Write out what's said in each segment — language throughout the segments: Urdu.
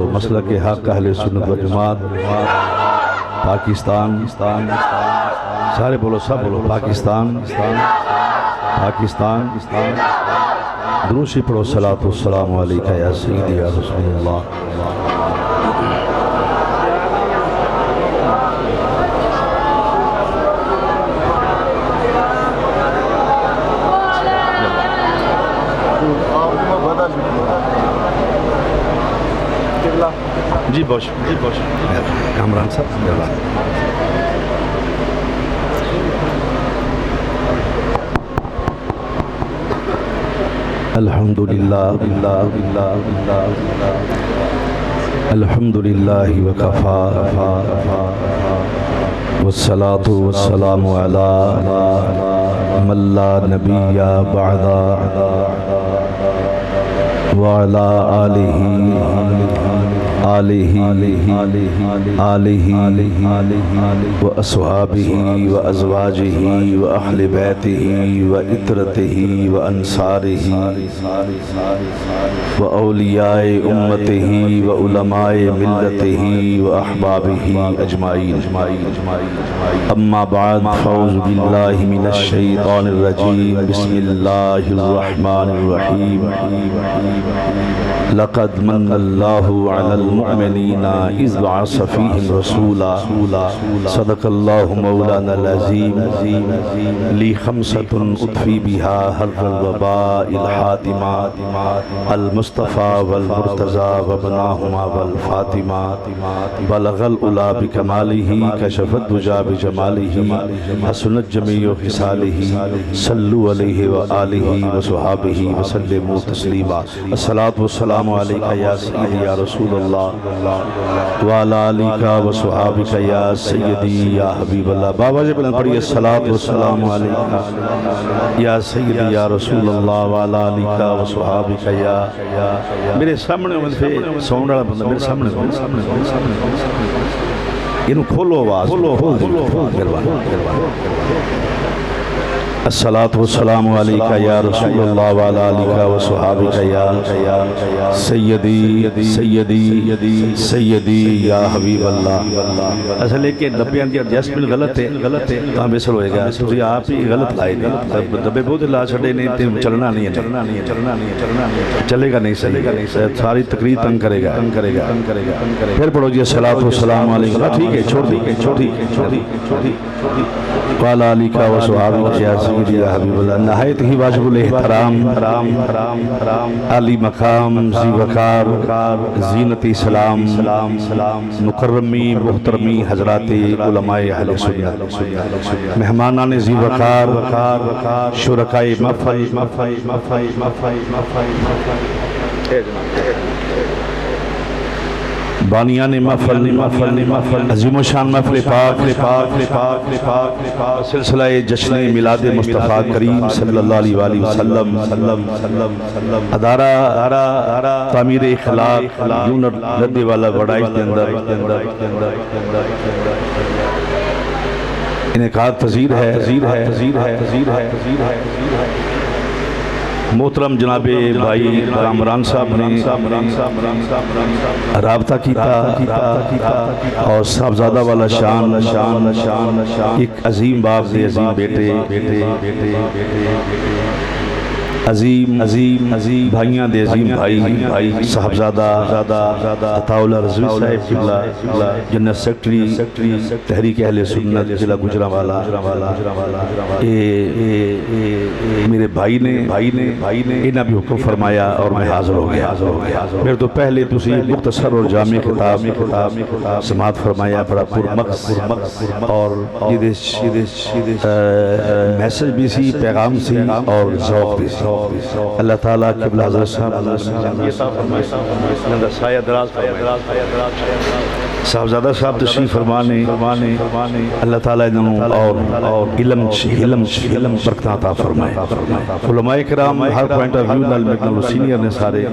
بولو مسلک حق اہل سنت و جماعت پاکستان سارے بولو سب بولو پاکستان درود شریف پڑھو صلاۃ والسلام علیکہ یا سیدی یا رسول اللہ جی بہت کامران صاحب الحمدللہ الحمدللہ وکفا والصلاة والسلام علی من لا نبی بعد وعلى آلہ وأصحابہ وأزواجہ وأہل بیتہ وعترتہ وأنصارہ وأولیاء امتہ وعلماء ملتہ وأحبابہ اجمعین اما بعد فاعوذ باللہ من الشیطان الرجیم بسم اللہ الرحمن الرحیم لقد من اللہ علی المؤمنین اذ بعث فیہم رسولا صدق اللہ مولانا العظیم لی خمسۃ اطفی بہا حر الوباء الحاتمہ المصطفى والمرتضى وابناہما والفاطمہ بلغ العلا بکمالہ کشف الدجى بجمالہ حسنت جمیع خصالہ صلوا علیہ وآلہ وصحابہ وسلموا تسلیما الصلاۃ والسلام علیکہ یا سیدی یا رسول اللہ وعلی آلہ وصحابہ یا سیدی یا حبیب اللہ بابا جی بلند پڑھئے الصلاۃ والسلام علیکہ یا سیدی یا رسول اللہ وعلی آلہ وصحابہ یا میرے سامنے ساؤنڈ والا بندہ میرے سامنے انہوں کھولو آواز الصلاة والسلام علیکہ یا رسول اللہ وعلی آلہ وصحابہ یا سیدی یا حبیب اللہ اصل ہے کہ ڈبے اندر ایڈجسٹمنٹ غلط ہے کہاں بیسر ہوئے گا تو آپ ہی غلط لائے ڈبے بہت لا چھڑے نہیں چلنا نہیں ہے چلے گا نہیں ساری تقریر تنگ کرے گا پھر پڑھو جی الصلاة والسلام علیکہ ٹھیک ہے چھوڑ دی وعلی آلہ وصحابہ یا سیدی یا حبیب اللہ نہایت ہی واجب الاحترام عالی مقام ذی وقار زینت اسلام مکرمی محترمی حضرات علماء اہل سنت مہمانان ذی وقار شرکائے محفل بانیان محفل عظیم و شان محفل پاک سلسلہ جشن میلاد مصطفیٰ کریم صلی اللہ علیہ وآلہ وسلم ادارہ تعمیر اخلاق یونر لدے والا وڑائش دے اندر انعقاد پذیر ہے محترم جناب بھائی کامران صاحب نے رابطہ کیتا اور صاحبزادہ والا شان ایک عظیم باپ دے عظیم بیٹے عظیم بھائیاں دے عظیم بھائی صاحبزادہ عطاءاللہ رضوی صاحب قبلہ جنرل سیکٹری تحریک اہل سنت ضلع گجرانوالہ میرے بھائی نے انہاں بھی حکم فرمایا اور میں حاضر ہو گیا میرے تو پہلے تسی مختصر اور جامع خطاب سماعت فرمایا بڑا پرمقص اور میسج بھی سی پیغام سی اور ذوق بھی سی اللہ تعالیٰ قبلہ حضرت صاحبزادہ صاحب تشریف فرمانے اللہ تعالیٰ انہوں اور علم برکتہ عطا فرمائے علماء کرام ہر پوائنٹ آف ویو نال سینئر نے سارے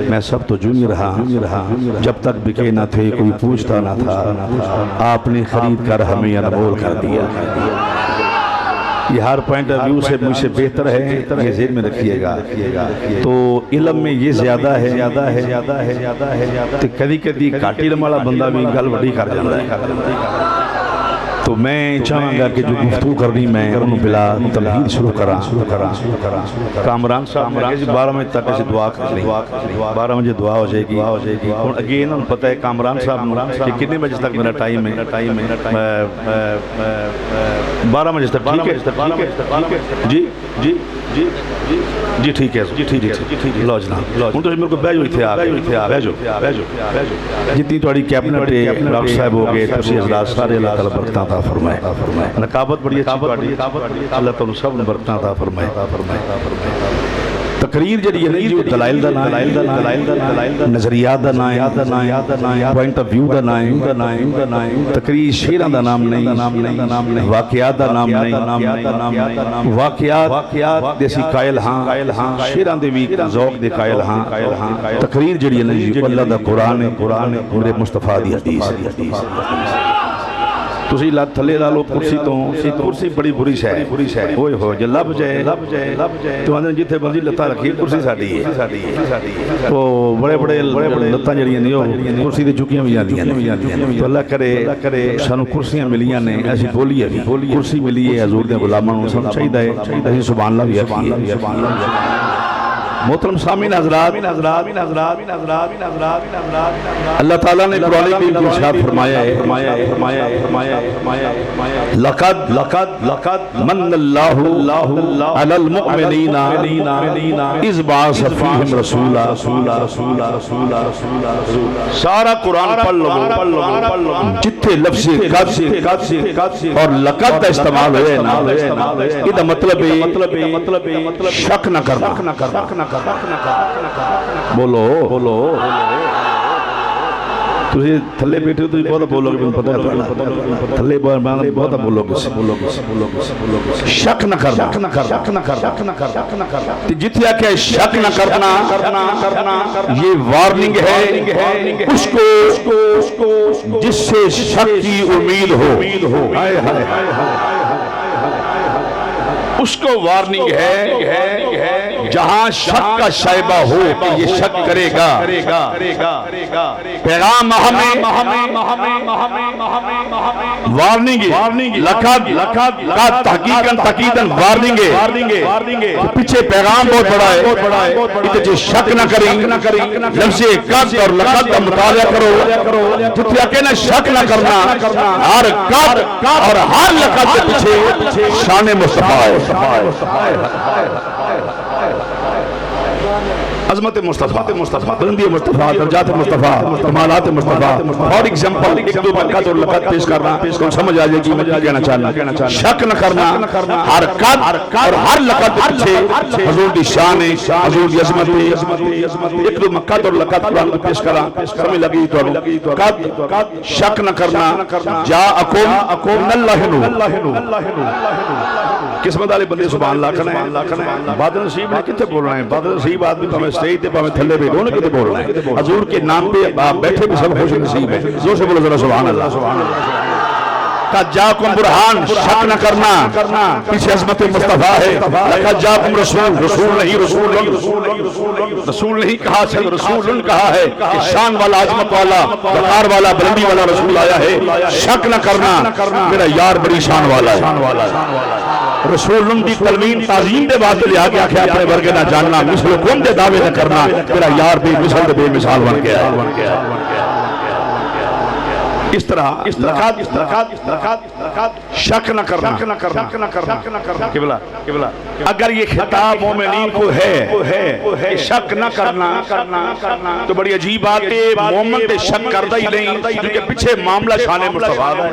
میں سب تو جونیئر رہا جب تک بکے نہ تھے کوئی پوچھتا نہ تھا آپ نے خرید کر ہمیں انمول کر دیا یہ ہر پوائنٹ آف ویو سے مجھ سے بہتر ہے، یہ ذہن میں رکھیے گا۔ تو علم میں یہ زیادہ ہے کہ کدی کدی کاٹی رمالا بندہ بھی گل وڈی کر جاتا ہے۔ تو میں چاہوں گا کہ جو گفتگو کرنی میں انہوں بلا تمہید شروع کرا۔ کامران صاحب میں کسی 12 بجے تک ایسی دعا کر لیں، 12 بجے دعا ہو جائے گی۔ اور اگین انہوں پتہ ہے کامران صاحب کہ کتنے بجے تک میرا ٹائم ہے؟ 12 بجے تک، ٹھیک ہے؟ جی ٹھیک ہے، لو جناب ہوں تو میرے کو بیجو ہی تھے آپ، بیجو جتنی توڑی کیبنٹ ہے ڈاکٹر صاحب ہو گئے، تسی حضرات سارے اللہ تعالیٰ برکتاں عطا فرمائے۔ نقابت بڑی اچھی توڑی، اللہ تعالیٰ سب برکتاں عطا فرمائے۔ تقریر جڑی ہے جو دلائل دا نائیں، نظریات دا نائیں، پوائنٹ آف ویو دا نائیں، تقریر شیران دا نام نہیں، واقعات دا نام نہیں، واقعات دیسی قائل ہاں، شیران دے بھی ذوق دے قائل ہاں۔ تقریر جڑی ہے جو اللہ دا قرآن ہے، میرے مصطفیٰ دی حدیث ہے۔ تسی تھلے لالو کرسی تو کرسی بڑی بری شے ہوئے ہو جو لب جائے تو آنے جتھے بندی لتا رکھی کرسی ساڑی ہے تو بڑے بڑے لتا جڑیاں نہیں ہو کرسی دے چکیاں بھی جاندیاں تو اللہ کرے سانو کرسیاں ملیاں نے ایسی بولی ہے کرسی ملی ہے حضور دے غلاماں سانو چاہیے ایسی سبحان اللہ بھی ہے۔ محترم سامعین حضرات، اللہ تعالیٰ نے قرآن کریم میں ارشاد فرمایا ہے لقد من اللہ علی المؤمنین اذ بعث فیہم رسولا۔ سارا قرآن پڑھ لو، جتھے لفظ قد اور لقد کا استعمال ہوئے نا، یہ مطلب ہے شک نہ کرنا۔ بولو تسی تھلے بیٹھے ہو تو بہت بولو گے، پتہ ہے تھلے بہت بولو گے، شک نہ کرنا۔ جتیا کہ شک نہ کرنا یہ وارننگ ہے اس کو جس سے شک کی امید ہو، اس کو وارننگ ہے جہاں شک کا شائبہ ہو کہ یہ شک کرے گا۔ پیغام وارننگ لقد تحقیقاً وارننگ پیچھے پیغام بہت بڑا ہے کہ شک نہ کریں، لفظ قد اور لقد کا مطالعہ کرو، جتیا کہنا شک نہ کرنا، ہر قد اور ہر لقد کے پیچھے شان مصطفیٰ ہے، عظمت مصطفیٰ، بلندی مصطفیٰ، درجات مصطفیٰ، کمالات مصطفیٰ۔ اور ایگزامپل ایک دو برکات اور لقد پیش کرنا تو سمجھ آ جائے گی میں کیا کہنا چاہنا۔ شک نہ کرنا، ہر قد اور ہر لقد کے پیچھے حضور دی شان ہے، حضور دی عظمت ہے۔ ایک دو مقات اور لقد قرآن کو پیش کرا سمجھ لگی تو قد شک نہ کرنا، جاءکم من اللہ۔ قسمت والے بندے سبحان اللہ کرنا۔ بادل نصیب نے کتے بولنا ہے؟ بادل نصیب آدمی تو ہمیں سٹیج تے پاویں تھلے بیٹھے ہونے کتے بولنا ہے؟ حضور کے نام پہ آپ بیٹھے بھی سب خوش نصیب ہے۔ زور سے بولو ذرا سبحان اللہ۔ لقد جاءکم برہان، شک نہ کرنا، پیچھے عظمت مصطفیٰ ہے۔ لقد جاءکم رسول، رسول نہیں کہا، صرف رسول کہا ہے کہ شان والا، عظمت والا، وقار والا، بلندی والا رسول آیا ہے۔ شک نہ کرنا، میرا یار بڑی شان والا ہے۔ رسول دی تلوین تعظیم دے واسطے لیا گیا کہ اپنے ورگے نہ جاننا، مثل کون دے دعوے نہ کرنا، میرا یار بھی مثل دے بے مثال بن گیا۔ اس طرح شک نہ کرنا۔ قبلہ اگر یہ خطاب مومنین کو ہے شک نہ کرنا تو بڑی عجیب بات ہے، مومن تے شک کرتا ہی نہیں کیونکہ پیچھے معاملہ شان مصطفیٰ ہے۔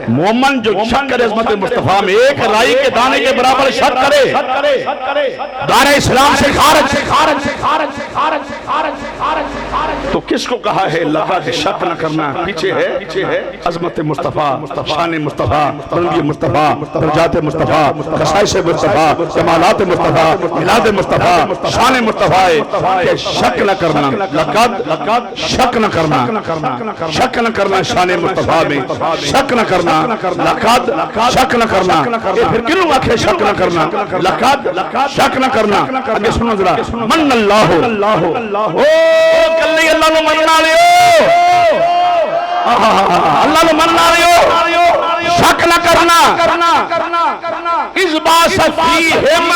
مومن جو شک کرے عظمت مصطفیٰ میں، ایک رائی کے دانے کے برابر شک کرے، دار اسلام سے خارج تو کس کو کہا ہے لقد شک نہ کرنا؟ پیچھے ہے عظمت مصطفیٰ، شان مصطفیٰ، بلندی مصطفیٰ، درجات مصطفیٰ، خصائص مصطفیٰ، کمالات مصطفیٰ، میلاد مصطفیٰ، شان مصطفیٰ کہ شک نہ کرنا، لقد شک نہ کرنا، شک نہ کرنا شان مصطفیٰ میں، شک نہ کرنا، لقد شک نہ کرنا۔ یہ پھر کیوں آکھے شک نہ کرنا؟ لقد شک نہ کرنا۔ آگے سنو ذرا، من اللہ او کلی اللہ نو مننا لیو، اللہ نو مننا لیو، شک نہ کرنا۔ اس باس فیہم،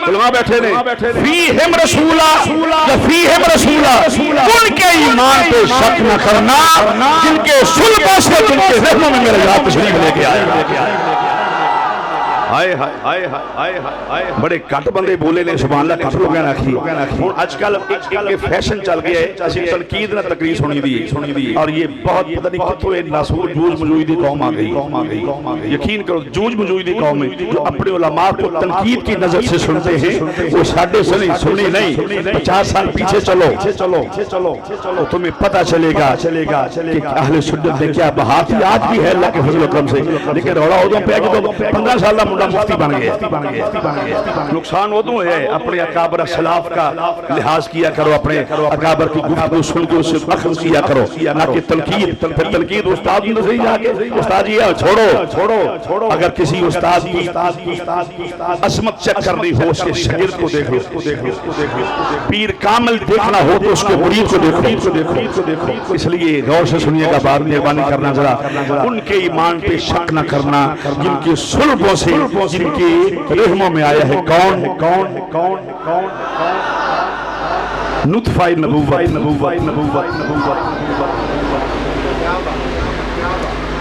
علماء بیٹھے نے، فیہم رسولہ یا فیہم رسولہ، ان کے ایمان پہ شک نہ کرنا جن کے صلبوں سے، جن کے ذہنوں میں میرا یاد تشریف لے کے آیا۔ بڑے کٹ بندے بولے نے سبحان اللہ، کٹ لوگیں رکھی۔ آج کل ایک فیشن چل گیا ہے، اسی تنقید نہ تقریر سنی دی، اور یہ بہت پتہ نہیں کتوں ناسور جوج مجویدی قوم آ گئی۔ یقین کرو جوج مجویدی قوم ہے جو اپنے علماء کو تنقید کی نظر سے سنتے ہیں، وہ ساڈے سنی نہیں۔ 50 سال پیچھے چلو، تمہیں پتہ چلے گا کہ اہل سنت نے کیا بہا کی۔ آج بھی ہے اللہ کے فضل و کرم سے، لیکن روڑا ہو پہ کہ 15 سال کا مفتی بن گئے۔ نقصان وہ تو ہے، اپنے اکابر اسلاف کا لحاظ کیا کرو، اپنے اکابر کی گفتگو سن کے اسے اخذ کیا کرو، نہ کہ تنقید۔ پھر تنقید استاد نے صحیح جا کے استاد جی چھوڑو۔ اگر کسی استاد کی عظمت چیک کرنی ہو اس کے شاگرد کو دیکھو، پیر کامل دیکھنا ہو تو اس کے مرید کو دیکھو۔ اس لیے غور سے سنیے گا، بات مہربانی کرنا ذرا، ان کے ایمان پہ شک نہ کرنا جن کے صلبوں سے، جن کی رحموں میں آیا ہے کون نطفہ نبوت۔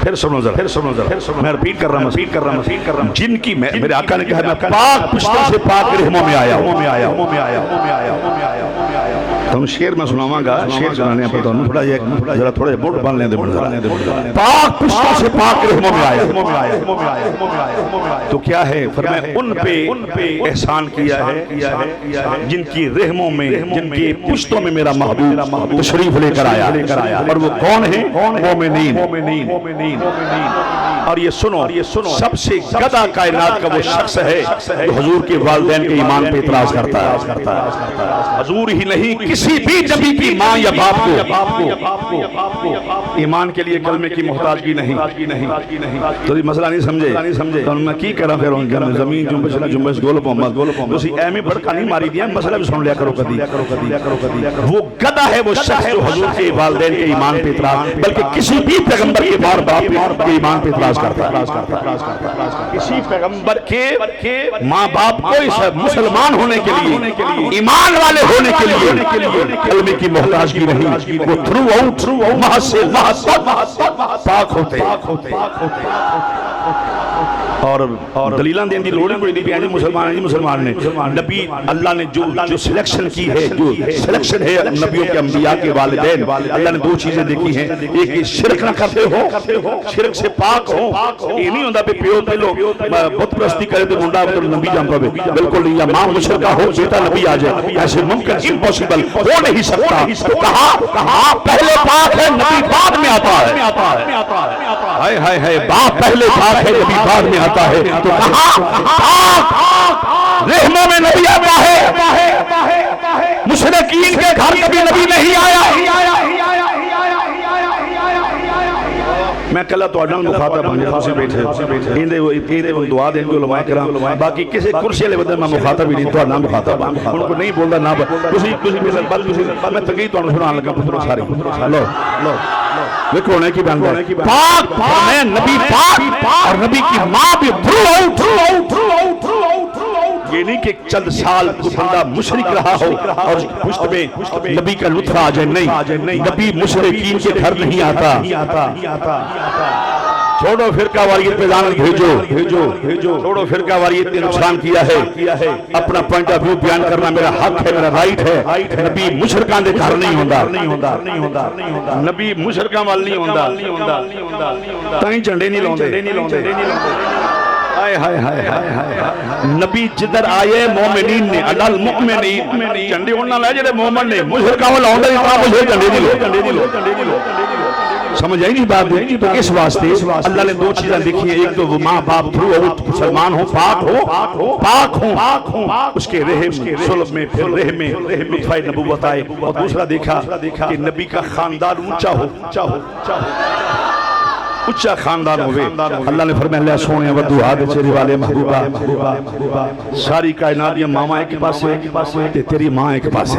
پھر سنو ذرا، میں ریپیٹ کر رہا ہوں، جن کی میرے آقا نے کہا میں پاک پشتوں سے پاک رحموں میں آیا ہوں۔ تم شیر میں سناواں گا، شیر سنانے پر تو ذرا تھوڑے بوٹ بن لیں دے، پاک پشتوں سے پاک رحموں میں آیا تو کیا ہے؟ فرمایا ان پہ احسان کیا ہے جن کی رحموں میں، جن کی پشتوں میں میرا محبوب تشریف لے کر آیا، اور وہ کون ہیں؟ مومنین۔ اور یہ سنو، سب سے گدھا کائنات کا وہ شخص ہے جو حضور کے والدین کے ایمان پہ اعتراض کرتا ہے۔ حضور ہی نہیں، کسی بھی نبی کی ماں یا باپ کو ایمان کے لیے کلمے کی محتاجگی نہیں۔ تو یہ مسئلہ نہیں سمجھے تو میں کی کرا پھر زمین جنبش گول محمد اسی ایمی بڑکا نہیں ماری دیا، مسئلہ بھی سن لیا کرو کدی۔ وہ گدھا ہے وہ شخص جو حضور کے والدین کے ایمان پہ اعتراض، بلکہ کسی بھی پیغمبر کے ماں باپ کے ایمان پہ اعتراض کرتا ہے۔ کسی پیغمبر کے ماں باپ کو مسلمان ہونے کے لیے، ایمان والے ہونے کے لیے کلمے کی محتاجگی نہیں، وہ تھرو آؤٹ محض سے پاک ہوتے۔ اور دلیلاں دین دی لوڑ کوئی نہیں پی، مسلمان نے نبی اللہ نے جو سلیکشن کی ہے، جو سلیکشن ہے نبیوں کے انبیاء کے والدین، اللہ نے دو چیزیں دیکھی ہیں، ایک یہ شرک نہ کرتے ہو، شرک سے پاک ہو۔ یہ نہیں ہوتا پیو پہلو بت پرستی کرے تو منڈا تو نبی جان پاوے، بالکل نہیں۔ یا ماں مشرکہ ہو بیٹا نبی آ جائے، ایسے ممکن امپوسیبل ہو نہیں سکتا۔ تو کہا پہلے پاک ہے نبی بعد میں آتا ہے۔ ہائے ہائے ہائے، باپ پہلے پاک ہے نبی بعد میں آتا ہے، تو کہاں پاک رحموں میں نبی آتا ہے، مشرکین کے گھر کبھی نبی نہیں آیا۔ میں کلا تو اڈان مخاطب بن جاتا سے بیٹھے ایندے وہ دعا دیں گے علماء کرام، باقی کسی کرسی لے بدل میں مخاطب ہی نہیں، تو اڈان مخاطب ان کو نہیں بولتا نہ کسی میں تنگی تو سنان لگا پتروں ساری لو دیکھو ہونے کی بیان ہے پاک میں نبی پاک اور نبی کی ماں بھی یہ نہیں کہ چند سال کو بندہ مشرک رہا ہو اور پشت میں نبی کا لطف آ جائے، نہیں، نبی مشرکین کے گھر نہیں آتا۔ چھوڑو فرقہ واریت پہ لعنت بھیجو، چھوڑو فرقہ واریت نے نقصان کیا ہے، اپنا پوائنٹ آف ویو بیان کرنا میرا حق ہے، میرا رائٹ ہے۔ نبی مشرکان دے گھر نہیں ہوندا، نبی مشرکان وال نہیں ہوندا، تائیں جھنڈے نہیں لاؤندے۔ نبی جدر آئے مومنین نے علال مؤمنین چندی ہونا لے جڑے مومن نے مشرکہ والا ہوندہ اتنا مشرک چندی دی لو سمجھ آئی نہیں بات ہے تو اس واسطے اللہ نے دو چیزیں لکھی ہیں ایک تو وہ ماں باپ تھو اور مسلمان ہوں پاک ہوں اس کے رحم صلب میں پھر رحم میں لطفہ نبوت آئے اور دوسرا دیکھا کہ نبی کا خاندان اونچا ہو اچھا خاندان ہوئے اللہ نے فرمایا اللہ سونے ودو آدھے چیرے والے محبوبہ ساری کائنات یہ ماما ایک پاسے تیری ماں ایک پاسے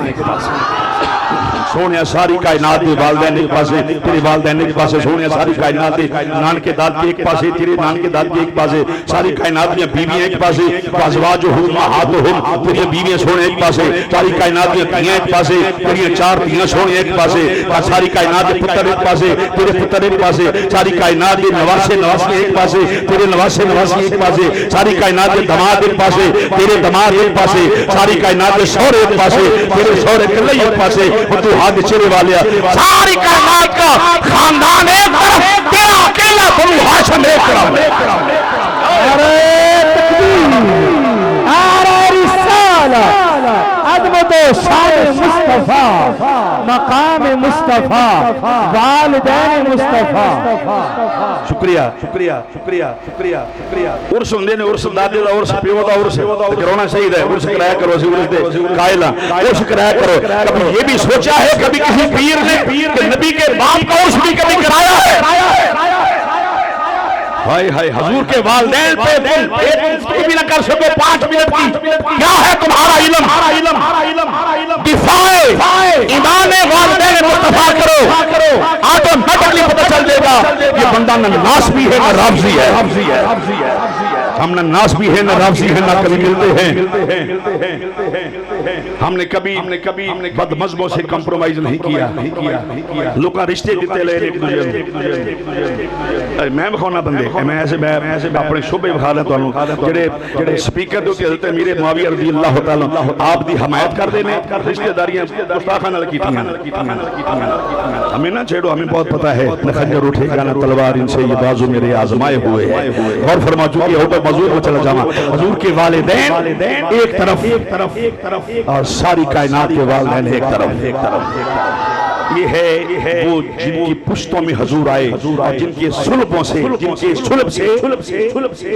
سونے ساری کائنات دے والدین ایک پاسے تیرے والدین ایک پاسے سونے ساری کائنات دے نان کے داد کے ایک پاسے تیرے نان کے داد کے ایک پاسے ساری کائنات میں بیویاں ایک پاسے ازواجہم امہاتہم تیرے بیویاں سونے ایک پاسے ساری کائنات میں تیاں ایک پاسے تیرے چار تیاں سونے ایک پاسے ساری کائنات میں پتر ایک پاسے تیرے پتر ایک پاسے ساری کائنات میں نواسے ایک پاسے تیرے نواسے ایک پاسے ساری کائنات میں دماد ایک پاسے تیرے دماد ایک پاسے ساری کائنات میں شور ایک پاسے تیرے شور کلئی ایک پاسے ہاتھ چرے والے ساری کائنات کا خاندان ایک طرف تیرا اکیلا بنو ہاشم ایک طرف نعرہ تکبیر نعرہ رسالہ عظمت و شان مصطفیٰ مقام مصطفیٰ والدین مصطفیٰ شکریہ ارس ہندے نے ارس دادے دا ارس پیو دا ارس کرونا شہید ہے ارس کرایا کرو اسی ارس دے قائلہ ارس کرایا کرو کبھی یہ بھی سوچا ہے کبھی کسی پیر نے کہ نبی کے باپ کا ارس بھی کبھی کرایا ہے حضور کے والدین پہ تم ایک بھی نہ کر سکو 5 منٹ کی کیا ہے تمہارا علم دفاع ایمان والدین مصطفیٰ کرو آٹومیٹکلی پتہ چل دے گا یہ بندہ نہ ناس بھی ہے نہ رافضی ہے ہم نہ ناس بھی ہے نہ رافضی ہے نہ کبھی ملتے ہیں ہم نے کبھی بد مذہبوں سے کمپرومائز نہیں کیا لوکاں رشتے دیتے لے ایک دوسرے میں بخونا بندے میں ایسے اپنے شعبے بخا لیں تو جڑے سپیکر دوتے حضرت امیر معاویہ رضی اللہ تعالیٰ آپ دی حمایت کر دینے رشتے داریاں گستاخانہ لکی تھیں ہمیں نہ چھیڑو ہمیں بہت پتا ہے نہ خنجر اٹھے گا نہ تلوار ان سے یہ بازو میرے آزمائے ہوئے ہیں اور فرما چکی ہے اوپر مزور میں چلا جاما حضور کے والدین ایک طرف اور ساری کائنات کے والدین ایک طرف یہ ہے وہ جن کی پشتوں میں حضور آئے اور جن کے صلبوں سے جن کے صلب سے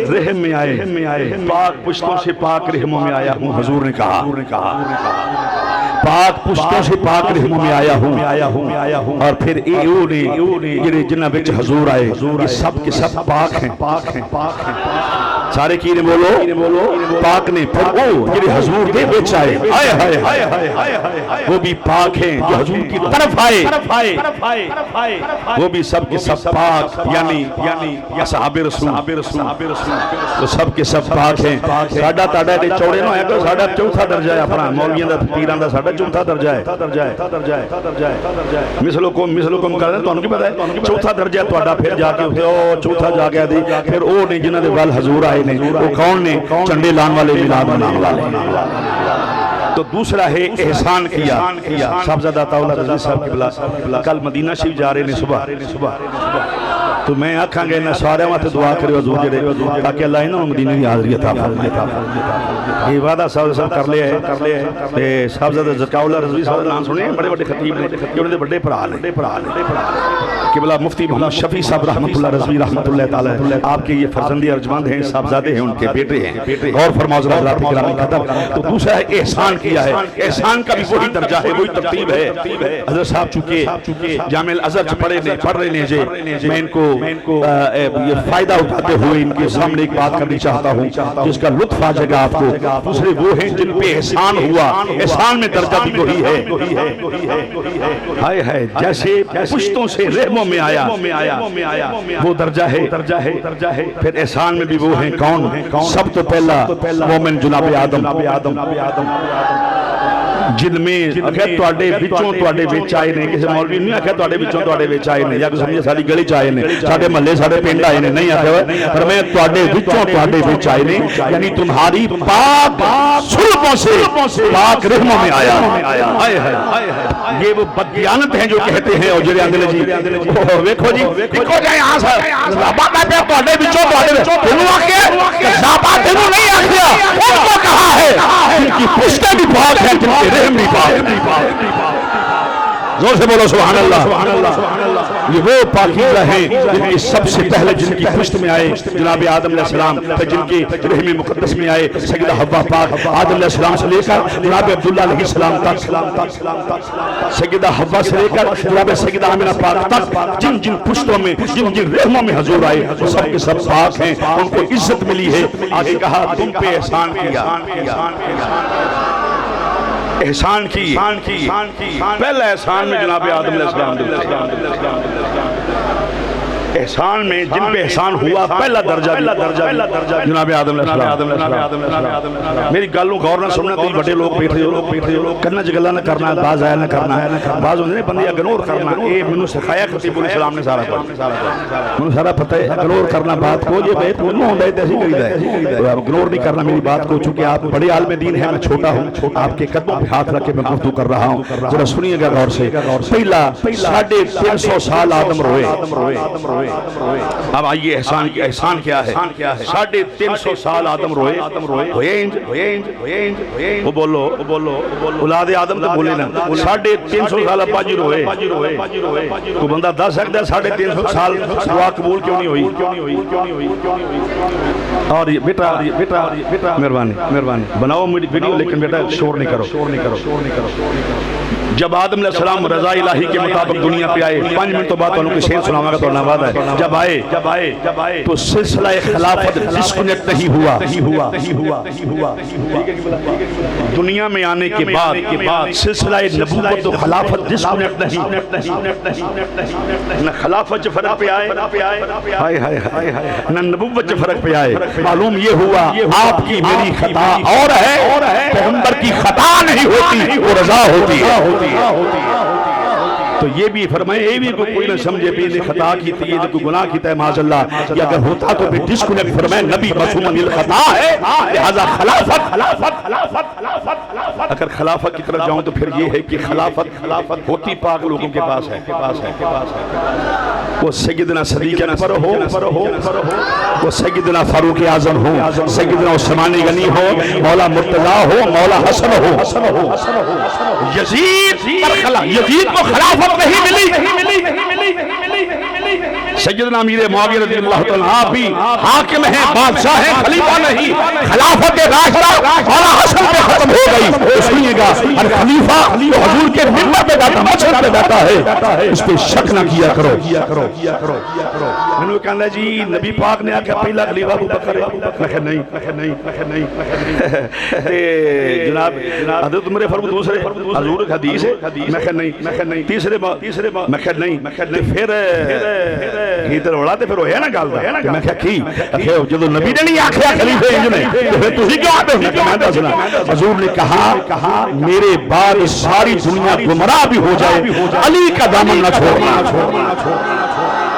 رحم میں آئے پاک پشتوں سے پاک رحموں میں آیا ہوں حضور نے کہا پاک پشتوں سے پاک رحموں میں آیا ہوں اور پھر یہ جنہ بچ حضور آئے یہ سب کے سب پاک ہیں سارے کی نے بولو پاک نے پھر وہ یہ حضور دے بچ آئے وہ بھی پاک ہیں جو حضور کی طرف آئے وہ بھی سب کے سب پاک یعنی اصحاب رسول وہ سب کے سب پاک ہیں ساڑھا تاڑھا دے چوڑے نو ہے تو ساڑھا چوتھا درجہ ہے اپنا مولیاں دا پیران دا ساڑھا چوتھا درجہ ہے مثلوں کو کر رہے ہیں تو انہوں کی پتہ ہے چوتھا درجہ ہے تو اڈا پھر جا کے چوتھا جا گیا دی پھر او نے جنہ دے وال حضور آئے نے وہ کون نے چنڈے لان والے میلاد منام والے تو دوسرا ہے احسان کیا صاحبزادہ عطاءاللہ رضوی صاحب کی بلا کل مدینہ شریف جا رہے نے صبح تو میں آکھاں گے نہ سارے وہاں دعا کرے حضور جڑے تاکہ اللہ انہوں مدینہ کی حاضری عطا فرمائے یہ وعدہ صاحب کر لیا ہے صاحبزادہ عطاءاللہ رضوی صاحب نام سنے بڑے بڑے خطیب نے جو انہیں بڑے پڑھا لیں قبلہ مفتی محمد شفیع صاحب رحمت اللہ رضوی رحمت اللہ تعالی آپ کے یہ فرزندی ارجمند ہیں صاحبزادے ہیں ان کے بیٹے ہیں غور فرماؤ ذرا حضرات کرام ختم تو دوسرا ہے احسان کیا ہے احسان کا بھی وہی درجہ ہے وہی ترتیب ہے حضرت صاحب چونکہ جامع الازہر پڑھ رہے ہیں میں ان کو یہ فائدہ اٹھاتے ہوئے ان کے سامنے ایک بات کرنی چاہتا ہوں جس کا لطف آ جائے گا آپ کو دوسرے وہ ہیں جن پہ احسان ہوا احسان میں درجہ بھی وہی ہے جیسے پشتوں سے رحموں میں آیا وہ درجہ ہے پھر احسان میں بھی وہ ہیں کون سب تو پہلا مومن جناب آدم جن میں اکھے تواڈے وچوں تواڈے وچ آئے نے کسی مولوی نہیں اکھے تواڈے وچوں تواڈے وچ آئے نے یا کوئی سمجھے ساری گلی چ آئے نے ساڈے محلے ساڈے پنڈ آئے نے نہیں آکھے پر میں تواڈے وچوں تواڈے وچ آئے نے یعنی تمہاری پاک سلبوں سے پاک رحموں میں آیا ہائے ہائے یہ وہ بددیانت ہیں جو کہتے ہیں اور جڑے اندلے جی دیکھو جی دیکھو جائے یہاں سے بابا میں تواڈے وچوں تواڈے تینوں آکھے زابا تینوں نہیں آکھیا ان کو کہا ہے جن کی پشتیں بھی پاک ہیں جن کے رحم بھی پاک زور سے بولو سبحان اللہ یہ وہ پاکیزہ ہیں جن کی سب سے پہلے جن کی پشت میں آئے جناب آدم علیہ السلام پھر جن کی رحم مقدس میں آئے سیدہ حوا پاک آدم علیہ السلام سے لے کر جناب عبداللہ علیہ السلام تک سیدہ حوا سے لے کر جناب سیدہ آمنہ پاک تک جن جن پشتوں میں جن جن رحموں میں حضور آئے وہ سب کے سب پاک ہیں ان کو عزت ملی ہے آگے کہا تم پہ احسان کیا احسان کی پہلا احسان میں جناب آدم علیہ السلام احسان میں جن پہ احسان ہوا پہلا درجہ جناب آدم علیہ السلام میری گالوں غور نہ سننا کوئی بڑے لوگ بیٹھے ہو کرنا جگلہ نہ کرنا باز آیا نہ کرنا باز ہونے بندی اگنور کرنا اے منو سکھایا خطیب علیہ السلام نے سارا منو سارا پتہ ہے اگنور کرنا بات کو یہ بیت منو ہوندہ ہے تیسی کریدہ ہے اگنور نہیں کرنا میری بات کو چونکہ آپ بڑے عالم دین ہیں میں چھوٹا ہوں آپ کے قدموں پہ ہاتھ رکھ کے میں گفتگو کر رہا ہوں ذرا سنیے گا غور سے پہلا 350 سال آدم روئے اب آئیے احسان کیا ہے 350 سال آدم روئے وہ بولو اولاد آدم تو بولے نا 350 سال ابا جی روئے تو بندہ 10 سکتا ہے 350 سال دعا قبول کیوں نہیں ہوئی اور بیٹا مہربانی بناؤ میری ویڈیو لیکن بیٹا شور نہیں کرو جب آدم علیہ السلام رضا الہی کے مطابق دنیا پہ آئے 5 منٹ تو بعد انہوں کے شیر سناما کا تو نواد ہے جب آئے تو سلسلہ خلافت ڈسکنیکٹ نہیں ہوا دنیا میں آنے کے بعد سلسلہ نبوت و خلافت ڈسکنیکٹ نہیں نہ خلافت جو فرق پہ آئے نہ نبوت جو فرق پہ آئے معلوم یہ ہوا آپ کی میری خطا اور ہے پیغمبر کی خطا نہیں ہوتی وہ رضا ہوتی ہے تو یہ بھی فرمائے یہ بھی کوئی نہ سمجھے بھی نے خطا کی تھی یہ کوئی گناہ کی تھا معاذ اللہ یا اگر ہوتا تو بھی ڈسکنیکٹ فرمائے نبی معصوم الخطا ہے لہذا خلافت اگر خلافت کی طرف جاؤں تو پھر یہ ہے کہ خلافت ہوتی پاک لوگوں کے پاس ہے وہ سیدنا صدیق اکبر ہو وہ سیدنا فاروق اعظم ہو سیدنا عثمان غنی ہو مولا مرتضی ہو مولا حسن ہو یزید کو خلافت نہیں ملی سیدنا امیر معاویہ رضی اللہ تعالیٰ آپ بھی حاکم ہیں بادشاہ ہیں خلیفہ نہیں خلافت راشدہ مولا حسن پہ ختم ہو گئی سنیے گا ہر خلیفہ حضور کے منبر پہ بیٹھا مسجد پہ بیٹھا ہے اس پہ شک نہ کیا کرو میں نے کہا جی نبی پاک نے آکھا پہلا خلیفہ ابو بکر ہے میں نہیں جناب حضرت عمر فاروق دوسرے حضور حدیث ہے میں کہا نہیں تیسرے میں کہا نہیں پھر ہیتر اڑاتے پھر وہ ہے نا گالدہ میں کہا کی جدو نبی نے نہیں آکھیا خلیفہ انجنے تو پھر تُسی کیوں آتے ہو میں نے سنا حضور نے کہا میرے بعد ساری دنیا گمراہ بھی ہو جائے علی کا دامن نہ چھوڑنا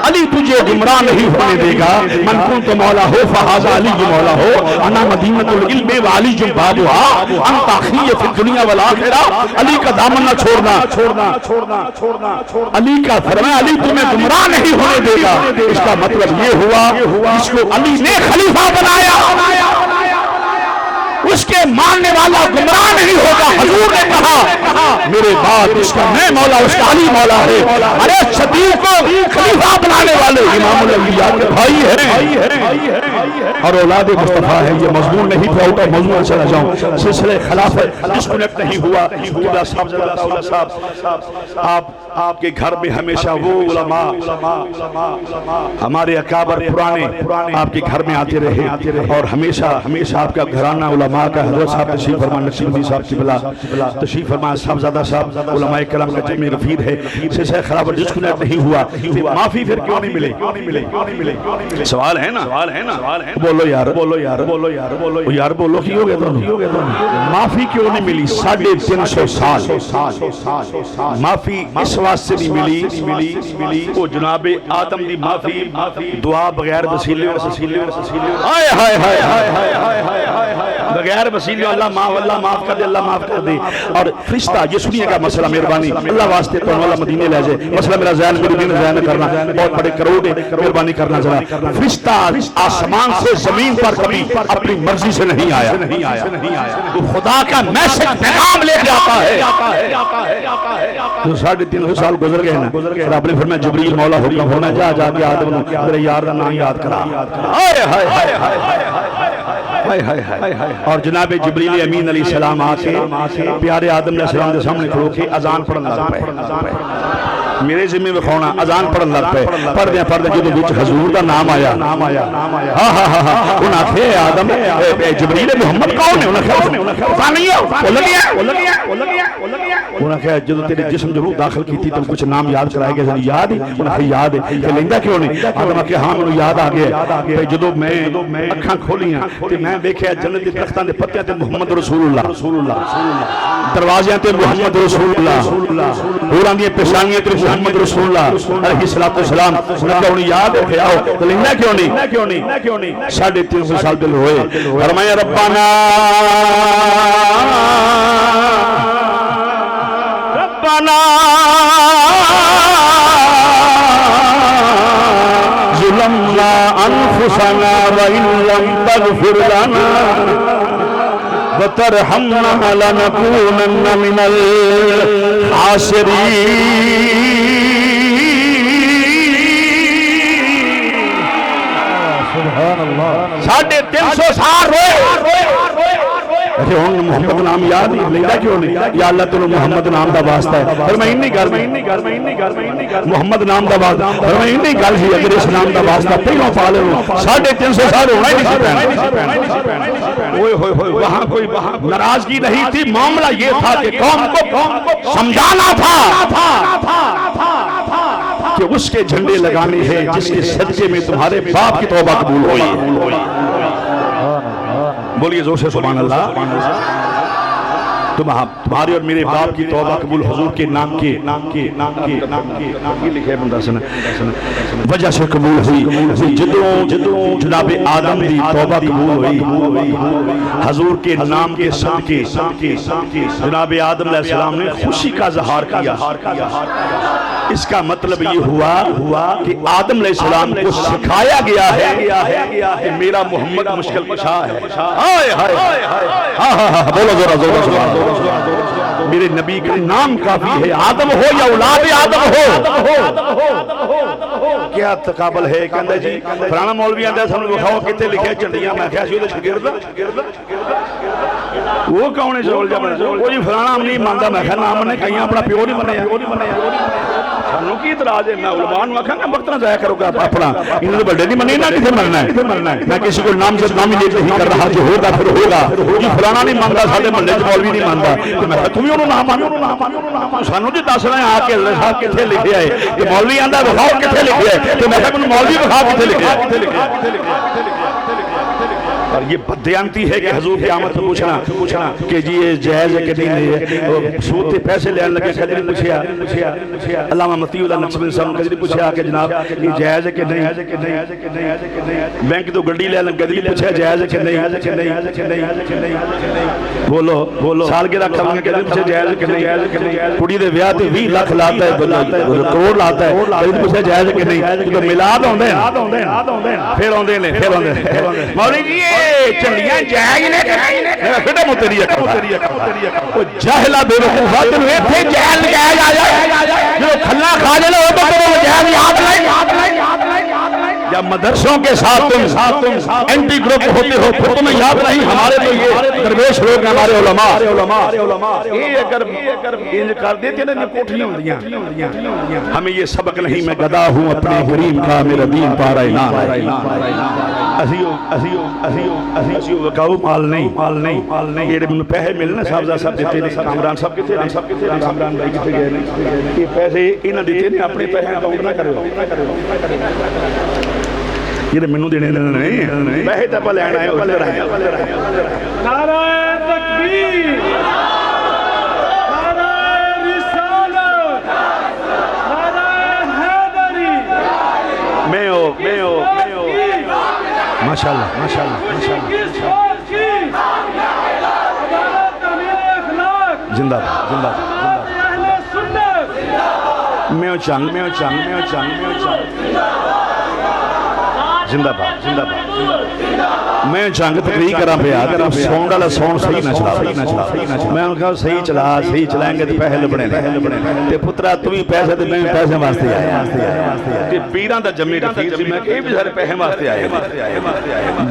علی تجھے گمراہ نہیں ہونے دے گا من کنت مولا ہو فہذا علی مولا ہو انا مدینۃ العلم وعلی بابها انت اخی فی الدنیا والآخرہ علی کا دامن نہ چھوڑنا علی کا فرمایا علی تمہیں گمراہ نہیں ہونے دے گا اس کا مطلب یہ ہوا اس کو علی نے خلیفہ بنایا اس کے ماننے والا گمراہ نہیں ہوگا حضور نے کہا میرے بعد اس کا میں مولا اس کا علی مولا ہے ارے صدیق کو خلیفہ بنانے والے امام الانبیاء کے بھائی ہیں اور اولاد مصطفیٰ ہیں یہ مضمون نہیں تھا اوٹا مضمون چلا جاؤں سلسلہ خلافت ڈسکنیکٹ نہیں ہوا صاحب آپ کے گھر میں ہمیشہ وہ علماء ہمارے اکابر پرانے آپ کے گھر میں آتے رہے اور ہمیشہ آپ کا گھرانہ علماء کا حضرت صاحب تشریف فرمان نقشی مدی صاحب کی بلا تشریف فرمان صاحبزادہ صاحب علماء کرام کا جمع غفیر ہے سلسلہ خلافت ڈسکنیکٹ نہیں ہوا معافی پھر کیوں نہیں ملے سوال ہے نا بولو یار بولو یار بولو یار بولو یار بولو کی ہو گیا تو معافی کیوں نہیں ملی 350 سال معافی اس واسطے نہیں ملی وہ جناب آدم دی معافی دعا بغیر وسیلے ہائے ہائے ہائے ہائے ہائے بغیر وسیلے اللہ معاف کر دے اللہ معاف کر دے اور فرشتہ یہ سنیے گا مسئلہ مہربانی اللہ واسطے تو اللہ مدینے لے جائے مسئلہ میرا ذہن میرے دین ذہن کرنا بہت بڑے کروڑے مہربانی کرنا ذرا فرشتہ آسمان سے زمین پر کبھی اپنی مرضی سے نہیں آیا تو خدا کا میسج پیغام لے کے آتا ہے تو 350 سال گزر گئے نا رب نے فرمایا جبریل مولا حکم فرمایا جا کے آدم نے میرے یار کا نام یاد کرا اور جناب جبریل امین علیہ السلام آتے پیارے آدم علیہ السلام دے سامنے کھڑو کے اذان پڑھن لگ پے میرے ذمہ میں کھونا اذان پڑھن لگ پے پڑھدے جدوں وچ حضور دا نام آیا انہاں کہ آدم جبریل محمد کون ہے انہاں پتہ نہیں ہے انہاں کہ جدوں تیرے جسم جو روح داخل کیتی تو کچھ نام یاد کرائے گئے یاد ہے انہاں کہ یاد ہے کہ لیندا کیوں نہیں آدم کہ ہاں مینوں یاد آ گیا جدوں میں اکھاں کھولیاں تے میں ویکھیا جنت دے درختاں دے پتیاں تے محمد رسول اللہ دروازیاں تے محمد رسول اللہ ہوراں دی پیشانیاں تے محمد رسول اللہ علیہ السلام انہاں کہ انہوں یاد ہے آؤ تو لیندہ کیوں نہیں 350 سال دل ہوئے فرمایا ربنا ظلمنا انفسنا وإن لم تغفر لنا وترحمنا لنكونن من الخاسرين سبحان اللہ 350 سال روئے محمد نام یاد نہیں لیندہ کیوں نہیں یا اللہ تنہوں محمد نام دا واسطہ ہے فرمائیں نہیں گل محمد نام دا واسطہ فرمائیں نہیں گل ہی اگر اس نام دا واسطہ پہلوں پالے ہوں 350 سال ہونا ہی نہیں سی وہاں کوئی ناراضگی نہیں تھی معاملہ یہ تھا کہ قوم کو سمجھانا تھا کہ اس کے جھنڈے لگانے ہیں جس کے صدقے میں تمہارے باپ کی توبہ قبول ہوئی بولیے زور سے سبحان اللہ تمہاری اور میرے باپ کی توبہ قبول حضور کے نام کے لکھے بندہ سنہ وجہ سے قبول ہوئی جدوں جناب آدم دی توبہ قبول ہوئی حضور کے نام کے صدقے جناب آدم علیہ السلام نے خوشی کا اظہار کیا اس کا مطلب یہ ہوا کہ آدم علیہ السلام کو سکھایا گیا ہے کہ میرا محمد مشکل کشا ہے بولو ذرا میرے نبی کا نام کافی ہے آدم ہو یا اولاد آدم ہو کیا تقابل ہے کہندہ جی فلانا مولوی آندہ ہے سامنے بخواؤ کتے لکھے چندیاں میں خیاسی ہوتا شگرد وہ کون ہے شغل جب وہ جی فلانا ہم نہیں ماندہ میں خیال نام نے کہیں اپنا پیو نہیں بنایا سانوں کی اطراز ہے میں علمان وقت میں وقت نہ ضائع کروں گا اپنا انہوں نے بڑھے نہیں منی نہ کسے مرنا ہے میں کسی کو نام سے نامی لیٹ نہیں کر رہا جو ہوگا پھر ہوگا جی فلانا نہیں مانگا سارے محلے سے مولوی نہیں مانگا تو میں تمہیں انہوں نام مانگا سانوں جی دس رہے ہیں آ کے اللہ صاحب کتھے لکھے آئے کہ مولوی آندہ بخواؤ کتھے لکھے آئے تو میں کہا مولوی بخواؤ کتھے لکھے آئے اور یہ بدیانتی ہے کہ حضور کی آمد سے پوچھنا کہ جی یہ جائز ہے کہ نہیں ہے سود کے پیسے لینے لگے قدری پوچھیا علامہ مطیع اللہ نقشبند صاحب قدری پوچھیا کہ جناب یہ جائز ہے کہ نہیں بینک تو گڑی لینے قدری پوچھیا جائز ہے کہ نہیں بولو سالگرہ کھلنے قدری پوچھیا جائز ہے کہ نہیں کڑی دے ویاہ تے 20 لاکھ لاتا ہے کروڑ لاتا ہے قدری پوچھیا جائز ہے کہ نہیں تو ملاد ہوندے ہیں پھر ہوندے ہیں مولی جی چلیاں جائے پھر متریہ وہ جاہلہ بے وقوفہ تنہوں ایتھے جہل لگایا جائے جو کھلا کھا جلے ہو تو تنہوں جہل یاد لائے یا مدرسوں کے ساتھ تم اینٹی گروپ ہوتے ہو پھر تمہیں یاد نہیں ہمارے تو یہ درویش لوگ ہیں ہمارے علماء یہ اگر یہ کر دیتے ہیں کوٹھیاں ہوندیاں ہمیں یہ سبق نہیں میں گدا ہوں اپنے کریم کا میرا دین پارا انام اسیو وکاو مال نہیں یہ من پیسے ملنے صاحبزہ صاحب دیتے ہیں کامران صاحب کتے ہیں کامران بھائی کتے گئے ہیں یہ پیسے انہاں دیتے ہیں اپنے پیسے اکاؤنٹ نہ کرو یہ مینوں دینے نہیں پیسے تے لین آئے ہو نعرہ تکبیر، نعرہ رسالت، نعرہ حیدری، ماشاءاللہ زندہ باد میں چنگ زندہ باد میں چنگ تقریر کرا پیا ساؤنڈ والا ساؤنڈ صحیح نہ چلا میں انہوں کہا صحیح چلائیں گے تو پیسے لبنے تے پترا تو بھی پیسے تے میں پیسے واسطے آیا کہ پیران دا جمعی رفیق سی میں کہ بھی سارے پیسے واسطے آئے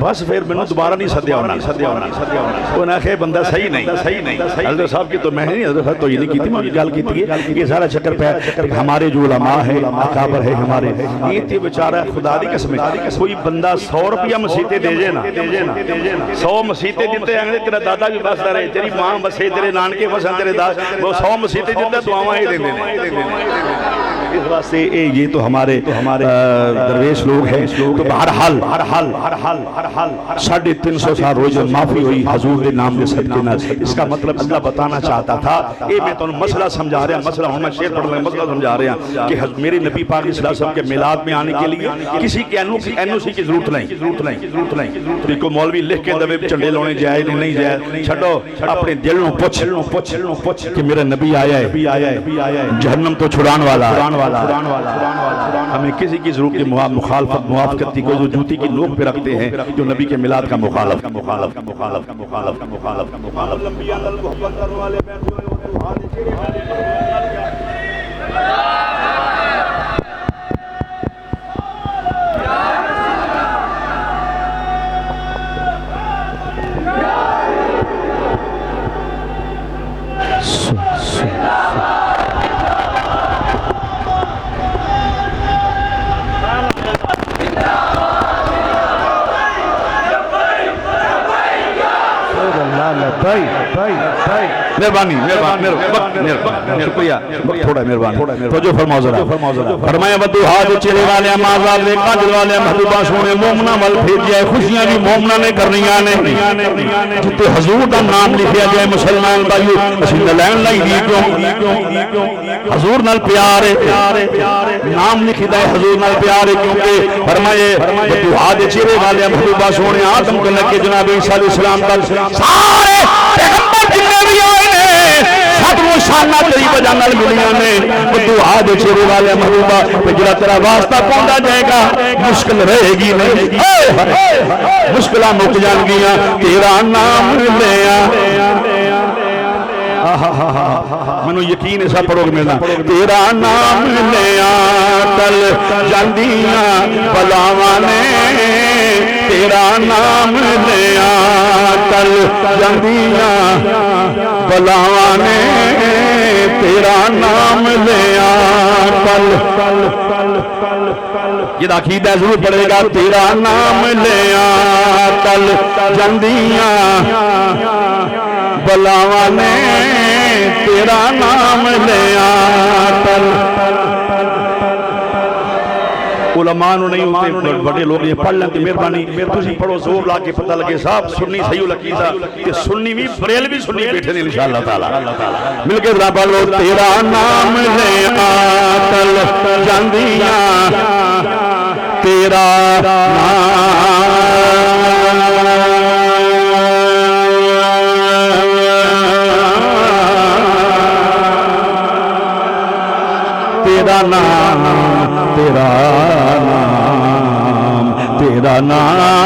بس پھر میں دوبارہ نہیں سدیا ہونا انہاں کہ بندہ صحیح نہیں حضرت صاحب کی تو میں نہیں حضرت صاحب تو یہ نہیں کی تھی میں گال کی تھی یہ سارا چکر پہ ہمارے جو علماء ہے اکابر ہے ہمارے یہ تھی بیچارہ خدا دی قسم کوئی بندہ 100 روپیہ مسیحتے دے جے نا 100 مسیحتے دیتے ہیں تیرا دادا بھی بس رہے تیری ماں بسے تیرے نانکے بسن تیرے دادا وہ 100 مسیحتے دیتے دعاواں ہی دیتے اس واسطے یہ تو ہمارے درویش لوگ ہیں تو بہرحال 350 سال روز معافی ہوئی حضور دے نام دے صدقے نال اس کا مطلب اللہ بتانا چاہتا تھا یہ میں تو مسئلہ سمجھا رہا مسئلہ ہوں میں شعر پڑھ رہا مسئلہ سمجھا رہا کہ میرے نبی پاک صلی اللہ علیہ وسلم کے میلاد میں آنے کے لیے کسی کے این او سی کی ضرورت نہیں کوئی مولوی لکھ کے دبے چنڈے لونے جائے نہیں جائے چھڑو اپنے دل نو پوچھ کہ میرا نبی آیا ہے جہنم تو چھڑان والا ہمیں کسی کی ضرورت کی مخالفت موافقت کی کوئی جو جوتی کی لوگ پہ رکھتے ہیں جو نبی کے میلاد کا مخالف مہربانی شکریہ تھوڑا مہربانی توجہ فرماؤ ذرا فرمایا ودوحا دے چہرے والے مازار دے قادر والے محبوبہ سونے مومنہ ول بھیج جائے خوشیاں بھی مومنہ نے کرنیاں نے جتے حضور دا نام لکھیا جائے مسلمان بھائیو اسی لین لائی دی کیوں حضور نال پیار ہے نام لکھی دا حضور نال پیار ہے کیونکہ فرمائے ودوحا دے چہرے والے محبوبہ سونے آدم کو لکے جناب عیسیٰ علیہ السلام تک سارے پیغمبر جنہیں بھی آئے سب وہ شانہ تیری وجہ نال ملیاں نے وہ دعا دے چہرے والے محبوبہ پہ جڑا تیرا واسطہ پہنچا جائے گا مشکل رہے گی نہیں مشکلہ مک جان گیا تیرا نام لیا منو یقین ایسا پڑھو گے میرا تیرا نام لیا تل جاندیاں بلاوانے تیرا نام لیا تل جاندیاں بلاوانے تیرا نام لیا تل یہ عقیدہ ضرور پڑے گا تیرا نام لیا تل جاندیاں بلاوانے تیرا نام لیا تل علماء نہیں ہوتے بڑے لوگ یہ پڑھ لیں کہ مہربانی تسی پڑھو زور لا کے پتہ لگے صاحب سنی صحیح لکیتا کہ سنی بھی بریل بھی سنی بیٹھے نہیں انشاءاللہ تعالی مل کے ذرا پڑھ لو تیرا نام لیا تل جاندیاں تیرا تیرا نام لیا تیرا نام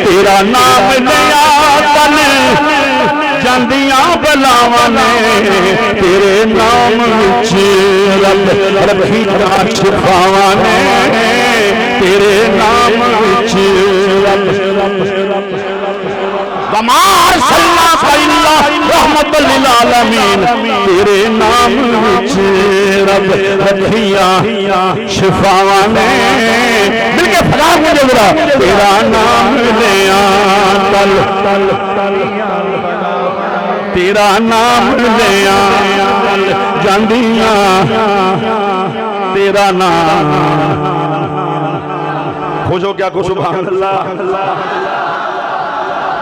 تیرا نام لیا تل جاندیاں بلاوانے تیرے نام وچ رب رکھیاں شفاوانے تیرے نام وچ وما ارسلناک الا رحمت للعالمین تیرے نام وچ رب رکھیاں شفاوانے مل کے پھلا مجھے ذرا تیرا نام لیا تل تیرا نام لیا جاندیاں تیرا نام خوش ہو کیا کو سبحان اللہ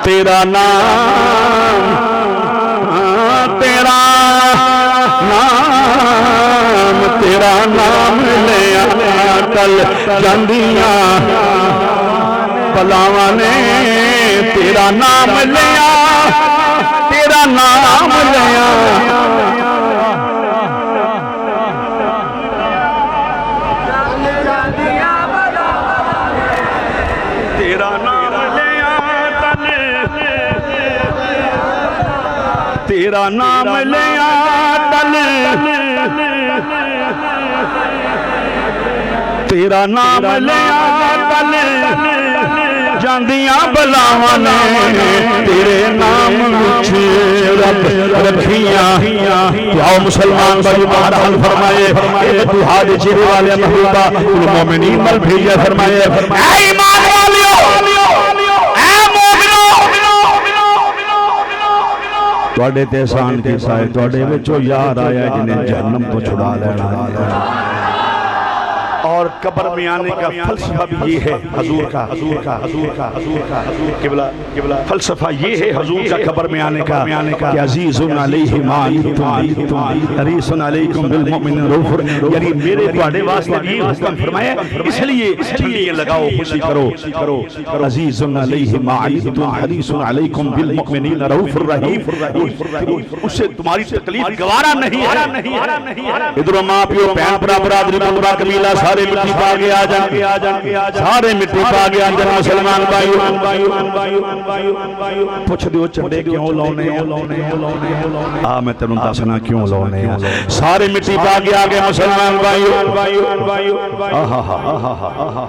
تیرا نام تیرا نام تیرا نام لیا ٹل جاندیاں پلاواں نے تیرا نام لیا تیرا نام لیا تیرا نام لیا تیرا نام لیا تیرا نام لیا جاندیاں بلاواں نے تیرے نام وچ رب رکھیاں آؤ مسلمان بھائی بہرحال فرمائے اتحاد چہرے والے محبوبہ المومنین مل بھیجا فرمائے اے ایمان والیو اے مومنو تواڈے تے احسان کیتا ہے تواڈے وچوں یار آیا جنہیں جہنم تو چھڑا لینا اور قبر میں آنے کا فلسفہ بھی یہ ہے حضور کا قبلہ فلسفہ یہ ہے حضور کا قبر میں آنے کا کہ عزیز علیہ ما عنتم حریص علیکم بالمؤمنین رؤوف یعنی میرے تواڈے واسطے یہ حکم فرمایا اس لیے لگاؤ خوشی کرو عزیز علیہ ما عنتم حریص علیکم بالمؤمنین رؤوف الرحیم اس سے تمہاری تکلیف گوارا نہیں ہے ادھر ماں پیو بہن برا برادری مطبع قبیلہ سارے مٹی پا کے آ جان سارے مٹی پا کے آ جان مسلمان بھائیو پوچھ دیو چڑے کیوں لاؤنے میں تنوں دسنا کیوں لاؤنے سارے مٹی پا کے آ گئے مسلمان بھائیو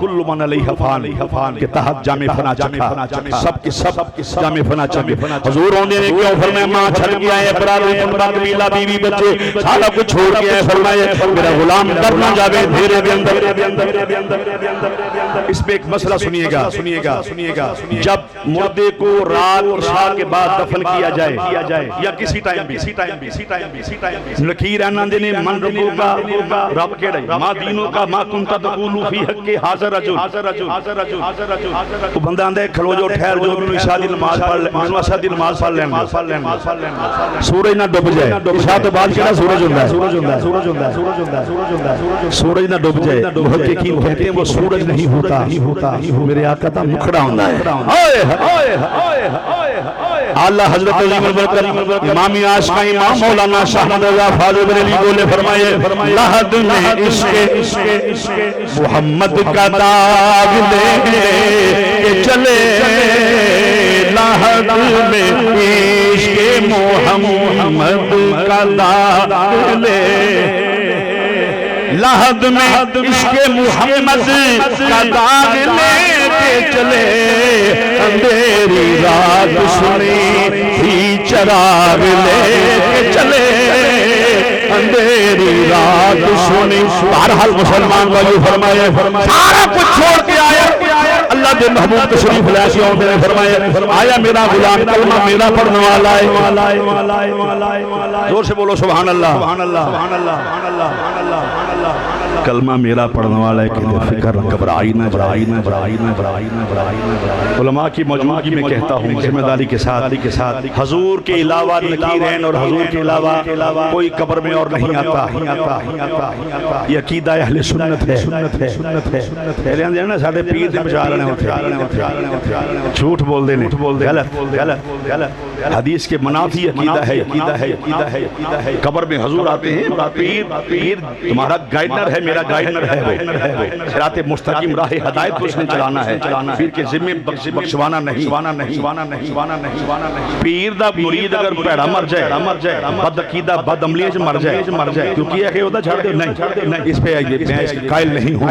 کل من علیہ فان کے تحت جامع فنا چکھا سب کے سب جامع فنا چکھا حضور ہونے نے کیوں فرمائے ماں چھڑ گیا ہے برادری مطبع قبیلہ بیوی بچے سارا کچھ چھوڑ گیا ہے فرمائے میرا غلام ڈر نہ جاوے دھیرے کے اندر اس میں ایک مسئلہ سنیے گا جب مردے کو رات عشاء کے بعد دفن کیا جائے یا کسی ٹائم بھی لکیر آنند نے من رکو کا رب کے رہی ما دینوں کا ما کنتا تقولو فی حق کے حاضر رجل تو بندہ اندھے کھلو جو ٹھہر جو انہوں عشاء دی نماز پڑھ لینا سورج نہ ڈوب جائے عشاء تو بعد کیا سورج ہوندہ ہے سورج نہ ڈوب جائے محققین کہتے ہیں وہ سورج نہیں ہوتا میرے آقا تھا مکھڑا ہوندہ ہے اللہ حضرت عظیم البرکت امامی عاشقہ امام مولانا شاہ رضا فاضل بریلوی بولے فرمائے لحد میں عشق محمد کا داغ لے کے چلے لحد میں عشق محمد کا داغ لے لحد میں عشق محمد کا داغ لے کے چلے اندھیری رات سنی ہی چراغ لے کے چلے اندھیری رات سنی بہرحال مسلمان والی فرمائے سارا کچھ چھوڑ کے آیا اللہ دے محبوب تشریف لے آسی ہوتے ہیں فرمائے آیا میرا غلام کلمہ میرا پڑھنے والا ہے زور سے بولو سبحان اللہ کلمہ میرا پڑھنے والا ہے کہ فکر گھبرائی نہ علماء کی موجودگی میں کہتا ہوں ذمہ داری کے ساتھ حضور کے علاوہ نکیرین اور حضور کے علاوہ کوئی قبر میں اور نہیں آتا یہ عقیدہ اہل سنت ہے پہلے اندھے نا ساڑھے پیر دے بچا رہے ہوتے جھوٹ بول دینے غلط حدیث کے منافی عقیدہ ہے قبر میں حضور آتے ہیں پیر تمہارا گائیڈنر ہے میرا گائیڈنر ہے صراط مستقیم راہ ہدایت کو اس نے چلانا ہے پیر کے ذمہ بخشوانا نہیں پیر دا مرید اگر پیڑا مر جائے بد عقیدہ بد عملیہ سے مر جائے کیونکہ یہ ہوتا چھڑ دے نہیں اس پہ میں اس کا قائل نہیں ہوں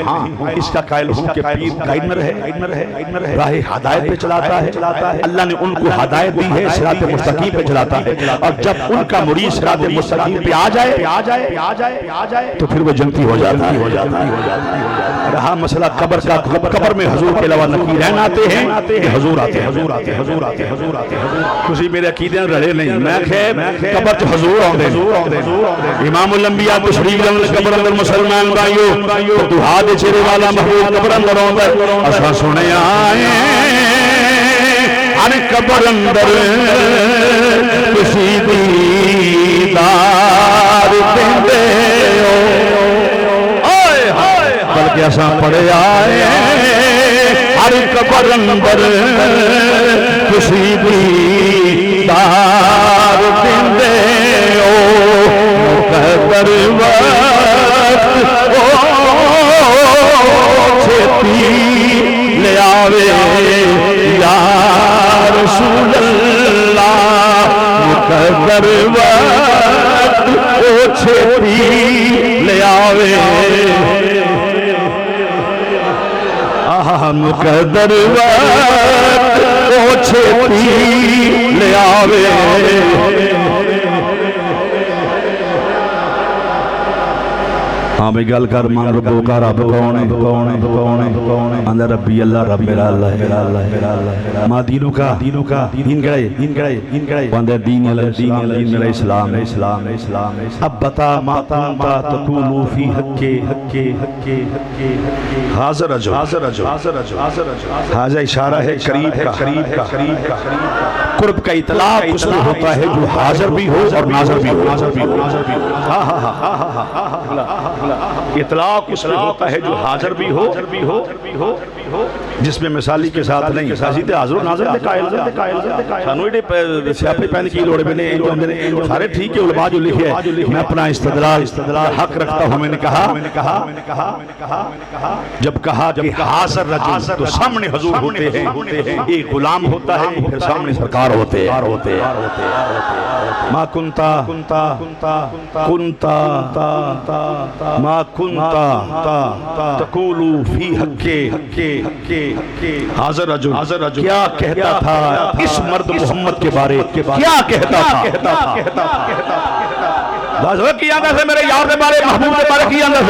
ہاں اس کا قائل ہوں کہ پیر گائیڈنر ہے راہ ہدایت پہ چلاتا ہے اللہ نے ان کو ہدایت دی ہے صراط مستقیم پہ چلاتا ہے اور جب ان کا مرید صراط مستقیم پہ آ جائے تو پھر وہ جنتی ہو جاتا ہے رہا مسئلہ قبر کا، قبر میں حضور کے علاوہ نکیرین آتے ہیں کہ حضور آتے ہیں؟ کسی میرے عقیدے رہے نہیں، میں کہ قبر تو حضور آتے ہیں۔ امام الانبیاء تشریف لے قبر اندر مسلمان بھائیو دعا دے چہرے والا محبوب قبر اندر آندا ہے، اساں سنے آئے ان قبر اندر کسی دیدار دیندے ہو، بلکہ اساں پڑھے آئے ہر قبر اندر کسی دیدار دیندے ہو، مقدر وقت چھتی لے آوے یا رسول اللہ، مقدر وقت چھتی لے آوے، مقدر وقت چھتی لے آوے۔ ہاں میں گل کر مان ربو کا رب کون ہے؟ اندر ربی اللہ، رب میرا اللہ، ماں دینوں کا دین کڑے باندے دین میرا اسلام۔ اب بتا ما کنتا تقولو فی حق حاضر رجو، حاضر اشارہ ہے قریب کا، قرب کا اطلاق اس میں ہوتا ہے جو حاضر بھی ہو اور ناظر بھی ہو۔ اطلاق اس میں ہوتا ہے جو حاضر بھی ہو جس میں مثالی کے ساتھ نہیں، سیدھے حاضر و ناظر دے قائل سانو ایڈے سیاپے پہن کی لوڑے میں نے سارے ٹھیک ہے، علماء جو لکھے ہے، میں اپنا استدلال حق رکھتا ہوں۔ میں نے کہا جب کہا کہ حاضر رجل تو سامنے حضور ہوتے ہیں، ایک غلام ہوتا ہے پھر سامنے سرکار ہوتے ہیں۔ ما کنتا ما کنتا تقولو فی حق حاضر رجل، کیا کہتا تھا اس مرد محمد کے بارے، کیا کہتا تھا؟ کی آندہ سے میرے یار دے بارے، محبوب دے بارے کی آندہ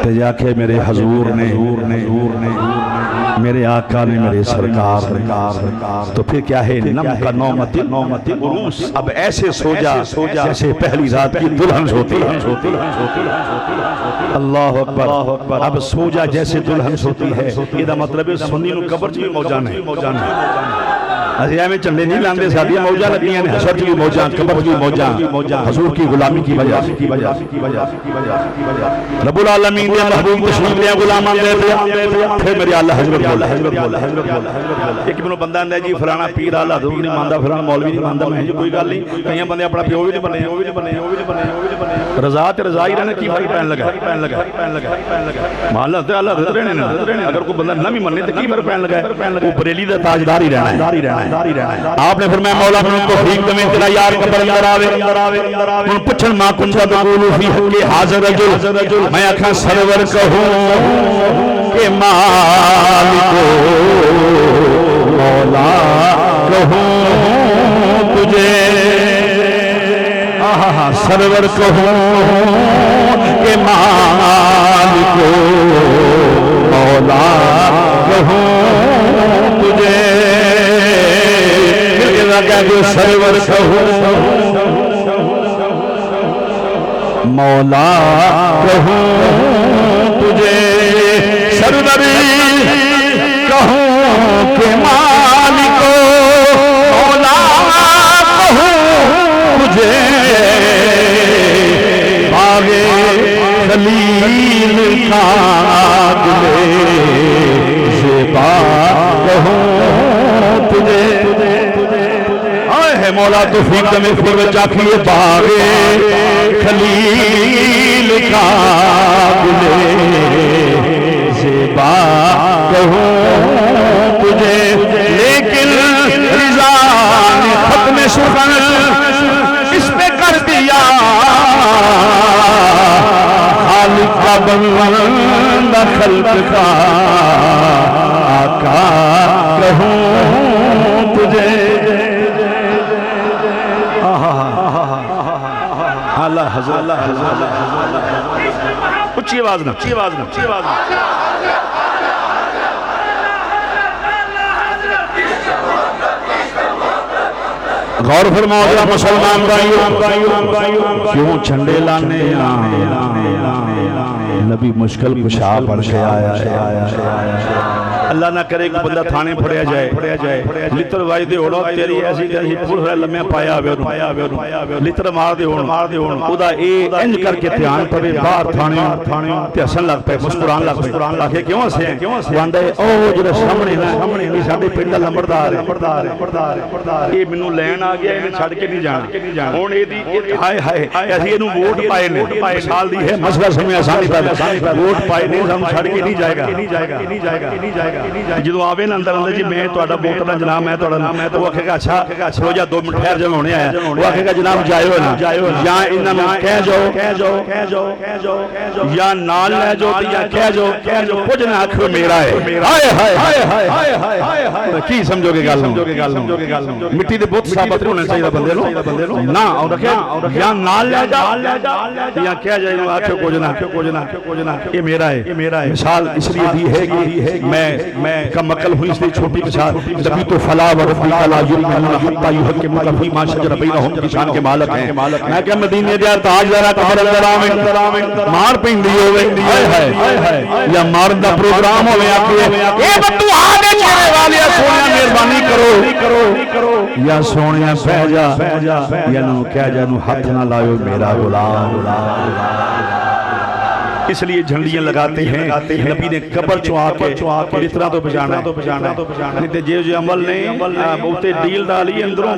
سے جا کے میرے حضور نے، میرے آقا نے، میرے سرکار تو پھر کیا ہے؟ نم کا نومت عروس، اب ایسے سو جا جیسے پہلی رات کی دلہن سوتی ہے۔ اللہ اکبر، اب سو جا جیسے دلہن سوتی ہے، یہ مطلب ہے سنی نو قبر چ بھی موجاں ہے۔ ازیا میں چندے نہیں لاندے سادیاں موجاں لگیاں نے، حشر کی موجاں، قبر کی موجاں، حضور کی غلامی کی وجہ رب العالمین نے محبوب تشریف لیا غلامان دے دیا۔ پھر میرے اللہ حضرت بولا ایک منو بندہ نے جی فلانا پیر آلہ حضور نہیں ماندا، فلانا مولوی نہیں ماندا، میں کوئی گل نہیں، کئی بندے اپنا پیو بھی نہیں بنے، رضا تے رضا ہی رہنے کی فرق پہن لگا محلہ تے اللہ حضرت رہنے، اگر کوئی بندہ نہ بھی مننے تے کی فرق پہن لگا ہے؟ وہ بریلی دا تاجدار ہی رہنا ہے۔ آپ نے فرمایا مولا من توفیق دے تیرا یار قبر اندر آوے، من پوچھن ما کنتا تقولو فی حق حاضر رجل، میں آکھاں سرور کہوں کہ مالک مولا کہوں تجھے، سرور کہوں کہ مالک مولا کہوں تجھے، جو سرور کہوں مولا کہوں تجھے، سرور کہوں کہ مالک مولا کہوں تجھے، باغ خلیل کا دلے زیبا کہوں تجھے، مولا توفیق میں پھر چاکیے باغ خلیل کا دلے زیبا کہوں تجھے، لیکن رضا نے ختم سخن اس پہ کر دیا، خالق کا بندہ خلق کا آقا کہوں تجھے۔ اللہ حضرت اچھی آواز نہ اچھی آواز نہ اچھی آواز نہ غور فرماؤ ذرا مسلمان بھائیو کیوں جھنڈے لانے نبی مشکل کشا بن کے آیا اللہ نہ کرے کہ بندہ تھانے پڑیا جائے لتر واج دے ہوڑو تیری ایسی تیری پور ہے لمحے پایا ہوئے لتر مار دے ہوڑ خدا اے انج کر کے دھیان پڑے باہر تھانے تے ہسن لگ پے مسکران لگ پے آکھے کیوں ہسے وانڈے او جڑا سامنے نا یہ ساڈے پنڈ دا لمبردار ہے یہ مینوں لین آ گیا اینے چھڈ کے نہیں جانا ہن اے دی ہائے ہائے اسی اینوں ووٹ پائے نے مثال دی ہے مسئلہ سمجھ آسانی تا ووٹ پائے نے ہم چھڈ کے نہیں جائے گا جدو آوے نا اندر جی میں توڑا ووٹر نا جناب میں توڑا نام ہے تو وہ کہے گا اچھا روجہ 2 منٹ ٹھہر جب ہونے آیا وہ کہے گا جناب جائیو نا یا انہاں کہہ جو یا نال لے جو یا کہہ جو کچھ نہ آکھو میرا ہے ہائے ہائے کی سمجھو گے گل مٹی دے بہت ثابت ہونے چاہیے بندے نو نہ اور رکھے یا نال لے جا یا کہہ جائے آکھو کچھ نہ یہ میرا ہے مثال اس لیے دی ہے کہ میں کم عقل ہوئی اس لیے چھوٹی کے ساتھ نبی تو فلا وربی لا یؤمنون حتی یحکموک فیما شجر بینہم کی شان کے مالک ہیں میں کہ مدینے دے تاجدار قبر اندر آویں مار پیندی ہوے ہائے یا مارن دا پروگرام ہوے آکھے اے بدو آنے چہرے والے سونیا مہربانی کرو یا سونیا بہ جا یا نو کہہ جا نو ہاتھ نہ لاؤ میرا غلام اس لیے جھنڈیاں لگاتے ہیں نبی نے قبر چو آکے اتنا تو بجانا نہیں تے جو عمل نہیں بہتے ڈیل ڈالی اندروں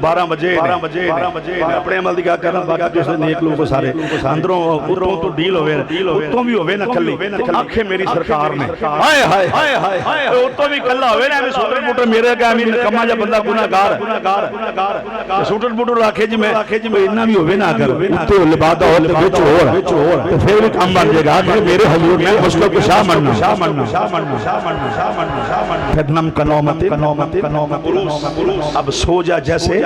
12 بجے اپنے عمل دی کیا کرنا باقی جس نیک لوگوں سارے اندروں اتوں تو ڈیل ہوئے اتوں بھی ہوئے نہ کھلی آنکھیں میری سرکار نے اتوں بھی کھلا ہوئے نا سوٹر موٹر میرے کہا میں کما جا بندہ گناہگار سوٹر موٹر راکھے جی میں اتنا بھی ہوئے نہ کر اتوں لبادہ ہوتے تو پھر کام بن جائے گا کہ میرے حضور میں مشکل کو شاہ مرنا پھرنم کنومت اب سو جا جیسے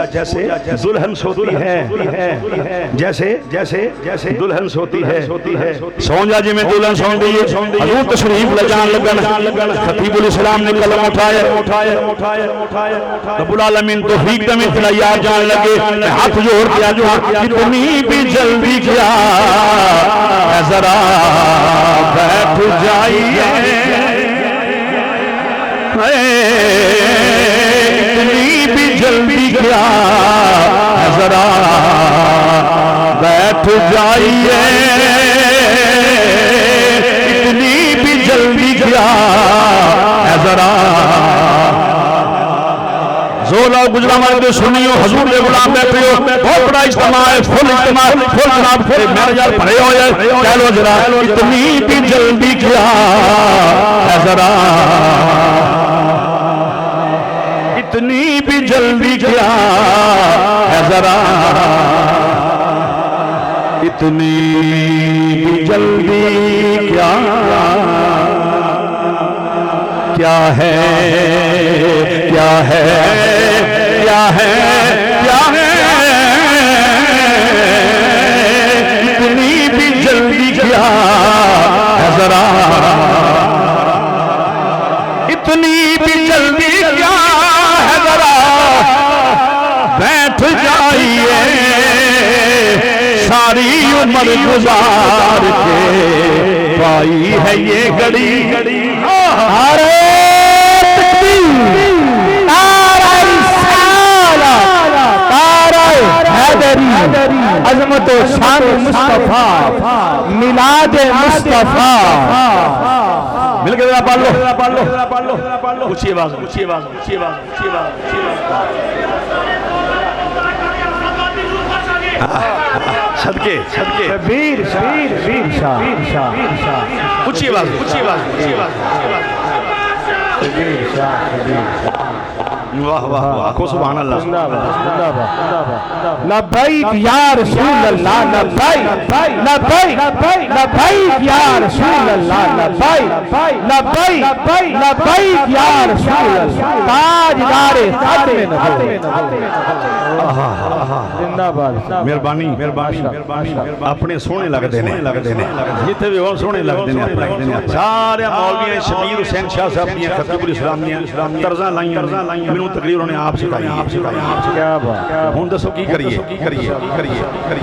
دلہن سوتی ہے جیسے دلہن سوتی ہے سو جا جی میں دلہن سون دی حضور تشریف لجان لگن خطیب الاسلام نے کلم اٹھائے رب العالمین توفیق دمی تلیار جان لگے ہاتھ جوڑ کیا کتنی بھی جلدی کیا ذرا بیٹھ جائیے اتنی بھی جلدی کیا ذرا بیٹھ جائیے اتنی بھی جلدی کیا ذرا زولا گجرا مردے سنیو حضور دے غلام بیٹھے ہو بہت بڑا اجتماع ہے فل جناب میرے یار پڑھے ہو جائے کہہ لو ذرا اتنی بھی جلدی کیا ہے ذرا اتنی بھی جلدی کیا ہے ذرا اتنی بھی جلدی کیا ہے اتنی بھی جلدی کیا ہے ذرا اتنی بھی جلدی کیا ہے ذرا بیٹھ جائیے ساری عمر گزار کے پائی ہے یہ گھڑی عظمت و شان مصطفیٰ میلاد مصطفیٰ مل کے ذرا پڑھ لو اونچی آواز صدقے شبیر شاہ اونچی آواز شبیر شاہ واہ واہ واہ کو سبحان اللہ لبیک یا رسول اللہ لبیک لبیک لبیک یا رسول اللہ لبیک لبیک لبیک یا رسول اللہ تاجدار ختم نبوت مہربانی اپنے سونے لگتے ہیں جتنے بھی اور سونے لگتے ہیں سارے مولوی شبیر حسین شاہ صاحب نے خطیب الاسلام نے طرزاں لائیں منو تقریر انہوں نے آپ سکھائی ہوں دسو کی کریے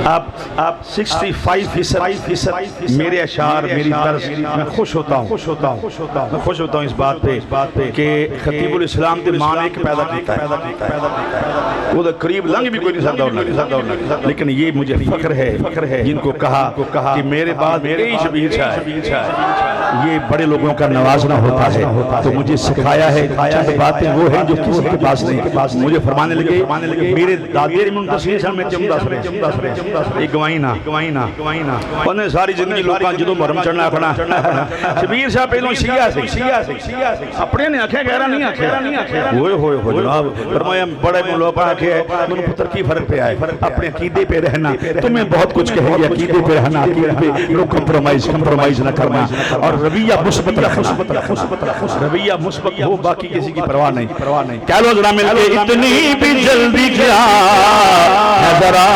آپ 65% میرے اشعار میری طرز میں خوش ہوتا ہوں میں خوش ہوتا ہوں اس بات پہ کہ خطیب الاسلام دے معنی ایک پیدا کیتا ہے وہ دے قریب لنگ بھی کوئی نہیں سکتا لیکن یہ مجھے فخر ہے جن کو کہا کہ میرے بعد یہی شبیر شاہ ہے یہ بڑے لوگوں کا نوازنا ہوتا ہے تو مجھے سکھایا ہے چند باتیں وہ ہیں جو کسی کے پاس نہیں مجھے فرمانے لگے میرے دادیر منتصیر صاحب میں چمدہ سرے ایک گوائینا انہیں ساری زندگی لوگاں جدو مرم چڑھنا کھنا شبیر صاحب پہلوں شیعہ سے اپنے نے آنکھیں گہرہ نہیں آنکھیں ہوئے جناب فرمایا بڑے لوگ آنکھیں ہیں انہوں پتر کی فرق پہ آئے اپنے عقیدے پہ رہنا تمہیں بہت کچھ کہیں گے عقیدے پہ رہنا عقیدے پہ کمپرومائز نہ کرنا اور رویہ مثبت رکھنا رویہ مثبت ہو باقی کسی کی پرواہ نہیں کہہ لو ذرا مل کے اتنی بھی جلدی کیا ہے ذرا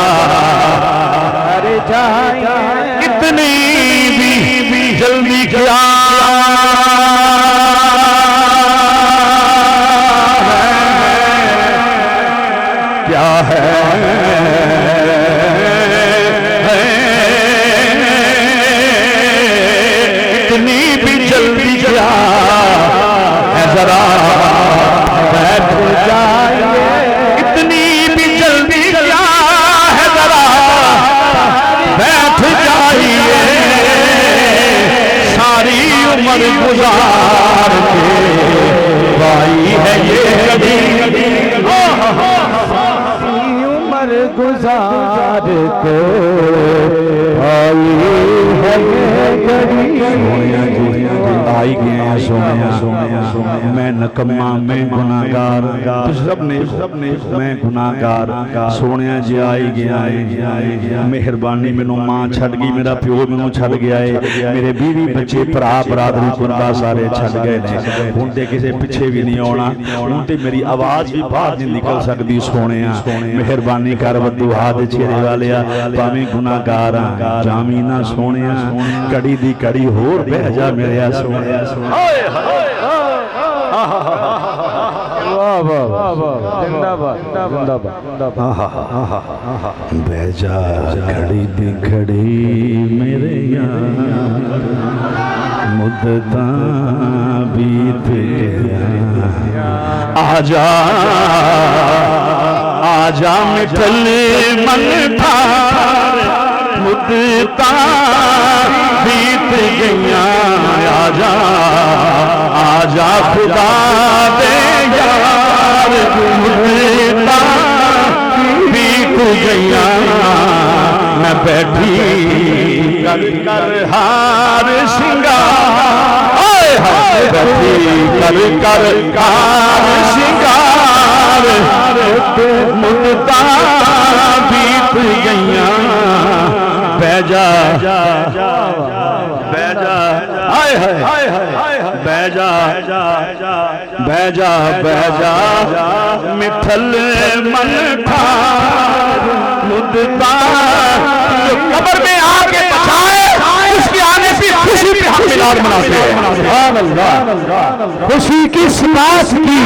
اتنی بھی جلدی کیا کیا ہے اتنی بھی جلدی کیا ہے ذرا بیٹھ جائیے اتنی بھی جلدی کیا ہے ذرا بیٹھ جائیے ساری عمر گزار کے بائی ہے یہ کبھی عمر گزار کے بائی ہے آئی گئے ہیں سونے میں نکمہ میں گناہگار سب نے میں گناہگار سونے جی آئی گیا مہربانی منو ماں چھڑ گئی میرا پیو منو چھڑ گیا ہے میرے بیوی بچے پرا برادری کنڈا سارے چھڑ گئے ہوں تے کسے پیچھے بھی نہیں ہونا ہوں تے میری آواز بھی باہر نہیں نکل سکتی سونے مہربانی کر ودو ہاتھ چھیرے والیا پامی گناہگار جامینہ سونے کڑی دی کڑی ہور بہ جا میرے سونے بہ جا کھڑی دی کھڑی میرے یار مدتاں بیت گیا آجا مٹھل من تھار مدتاں بیت گیا آجا خدا دے یار مدتاں بیت گیا میں بیٹھی کر ہار سنگار بیٹھی کر ہار سنگار مدتاں بیت گیا بہ جا مٹھل من ٹھار مدتاں جو قبر میں آ کے بچائے اس کے آنے سے خوشی پہ ہم ملاد مناتے ہیں سبحان اللہ خوشی کس بات کی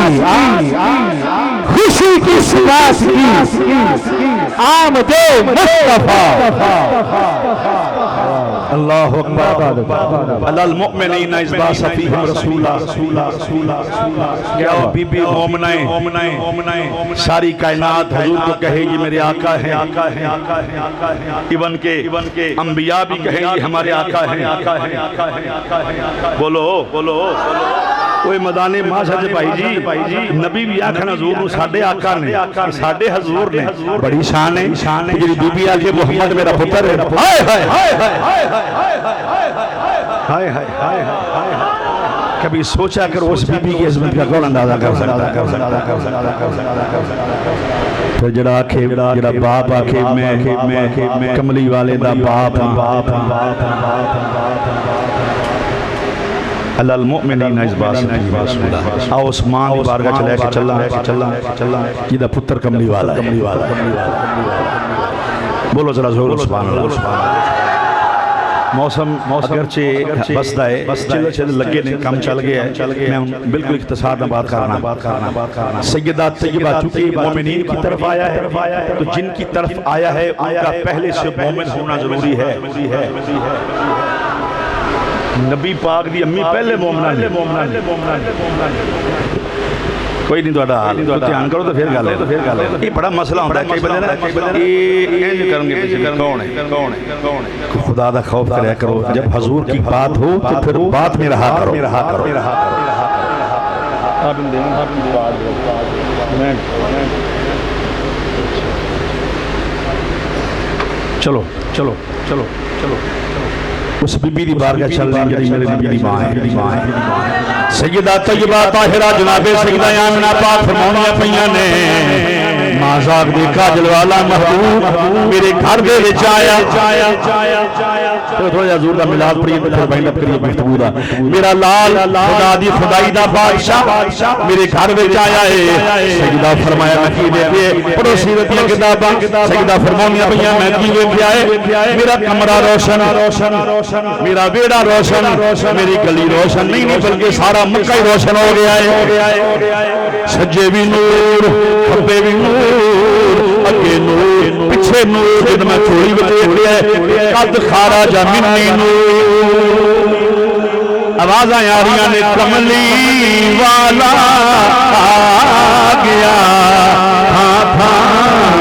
خوشی کس بات کی آمد مصطفیٰ اللہ اکبر علی المؤمنین اذ بعث فیہم رسولا کیا بی بی مومنائیں ساری کائنات حضور کو کہے گی میرے آقا ہیں ایون کے انبیاء بھی کہیں گے ہمارے آقا ہیں بولو کوئی مدانے ماشاء بھائی جی نبی بھی آکھن حضور نو ساڈے آقا نے ساڈے حضور نے بڑی شان ہے جی بی بی آکھے محمد میرا پتر ہے ہائے ہائے ہائے ہائے ہائے ہائے ہائے کبھی سوچا کرو اس بی بی کی عظمت کا کون اندازہ کر سکتا پھر جڑا آکھے جڑا باپ آکھے میں کملی والے دا باپ اللہ المؤمنین از باسطین رسولہ آؤ اس ماں دی بارگاہ چلے کہ چلا جیدہ پتر کملی والا ہے بولو ذرا زور سبحان اللہ موسم اگرچہ بسدہ ہے چلے لگے نے کم چل گیا ہے میں بالکل اختصار میں بات کرنا سیدہ طیبہ چونکہ مومنین کی طرف آیا ہے تو جن کی طرف آیا ہے ان کا پہلے سے مومن ہونا ضروری ہے نبی پاک دی امی پہلے مومنہ کوئی نہیں دوڑا حال تو دھیان کرو تو پھر گالے یہ بڑا مسئلہ ہوتا ہے کئی بندے نا یہ اینج کریں گے پیچھے کون ہے خدا دا خوف کریا کرو جب حضور کی بات ہو تو پھر بات میں رہا کرو چلو اس بی بی دی بارگاہ چل رہی ہے میرے نبی دی ماں ہے سیدہ طیبہ طاہرہ جناب سیدہ آمنہ پاک فرماؤنیاں پہیاں نے مازاق دے کاجل والا محبوب میرے گھر دے وچ آیا تو تھوڑا جا حضور دا ملاد پڑھیے پھر بائنڈ اپ کریے گفتگو دا میرا لال خدا دی خدائی دا بادشاہ میرے گھر وچ آیا ہے سیدہ فرمایا میں کی دیتے پڑوسی رتیاں کتاباں سیدہ فرماؤنیاں پہیاں میں کی دیتے آئے میرا کمرہ روشن میرا بیڑا روشن میری گلی روشن نہیں بلکہ سارا مکہ ہی روشن ہو گیا ہے سجے بھی نور کھبے بھی نور اگے نور پیچھے نور جد میں چوری بچے لیا ہے قد خارج منی نور آواز آیاریاں نے کملی والا آ گیا تھا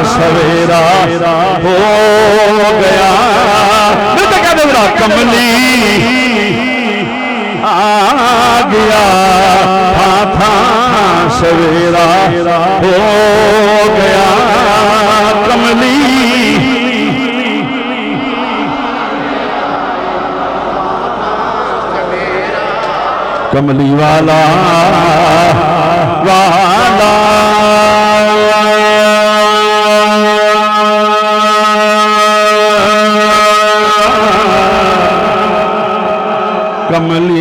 سویرا ہو گیا کملی آ گیا تھا سویرا ہو گیا کملی کملی والا کملی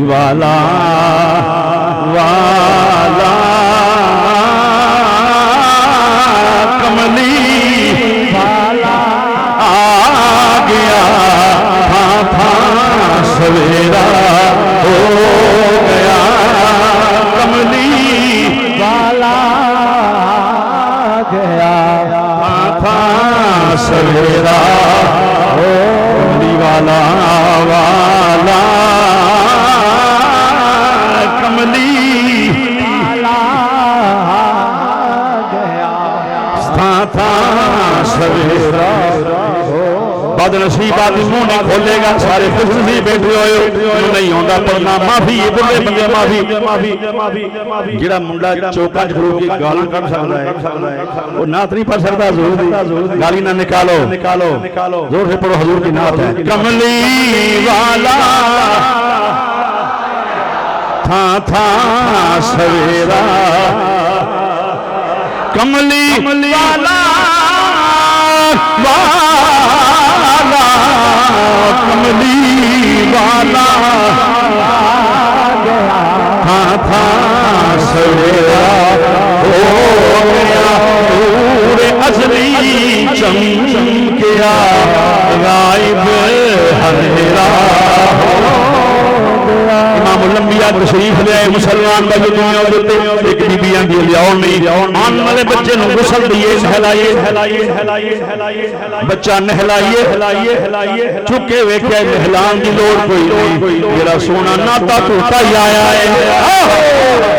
والا کملی والا آ گیا تھا سویرا ہو گیا کملی والا آ گیا تھا سویرا ہو کملی والا کملی والا گیا تھا سویرا بعد نصیب آدمی منہ نہیں کھولے گا سارے خوش نہیں بیٹھے ہوئے نہیں ہوندہ پڑھنا معافی یہ بلے بندے معافی جڑا منڈا چوکا جھرو کی گالاں کر سکتا ہے وہ نعت نہیں پڑھ سکتا حضور دی گالی نہ نکالو زور سے پڑھو حضور کی نعت ہے کملی والا تھا سویرا کملی والا کملی والا تھا سویرا ہو گیا نور ازلی چمکیا غائب اندھیرا امام الانبیاء تشریف لے آئے مسلمان کا جو دنیا ہوتے ایک بی بیاں دی لیاؤ نہیں آن والے بچے نو غسل دیئے نہلائیے بچہ نہلائیے چکے ویکھے نہلان دی لوڑ کوئی نہیں میرا سونا ناتا توتا ہی آیا ہے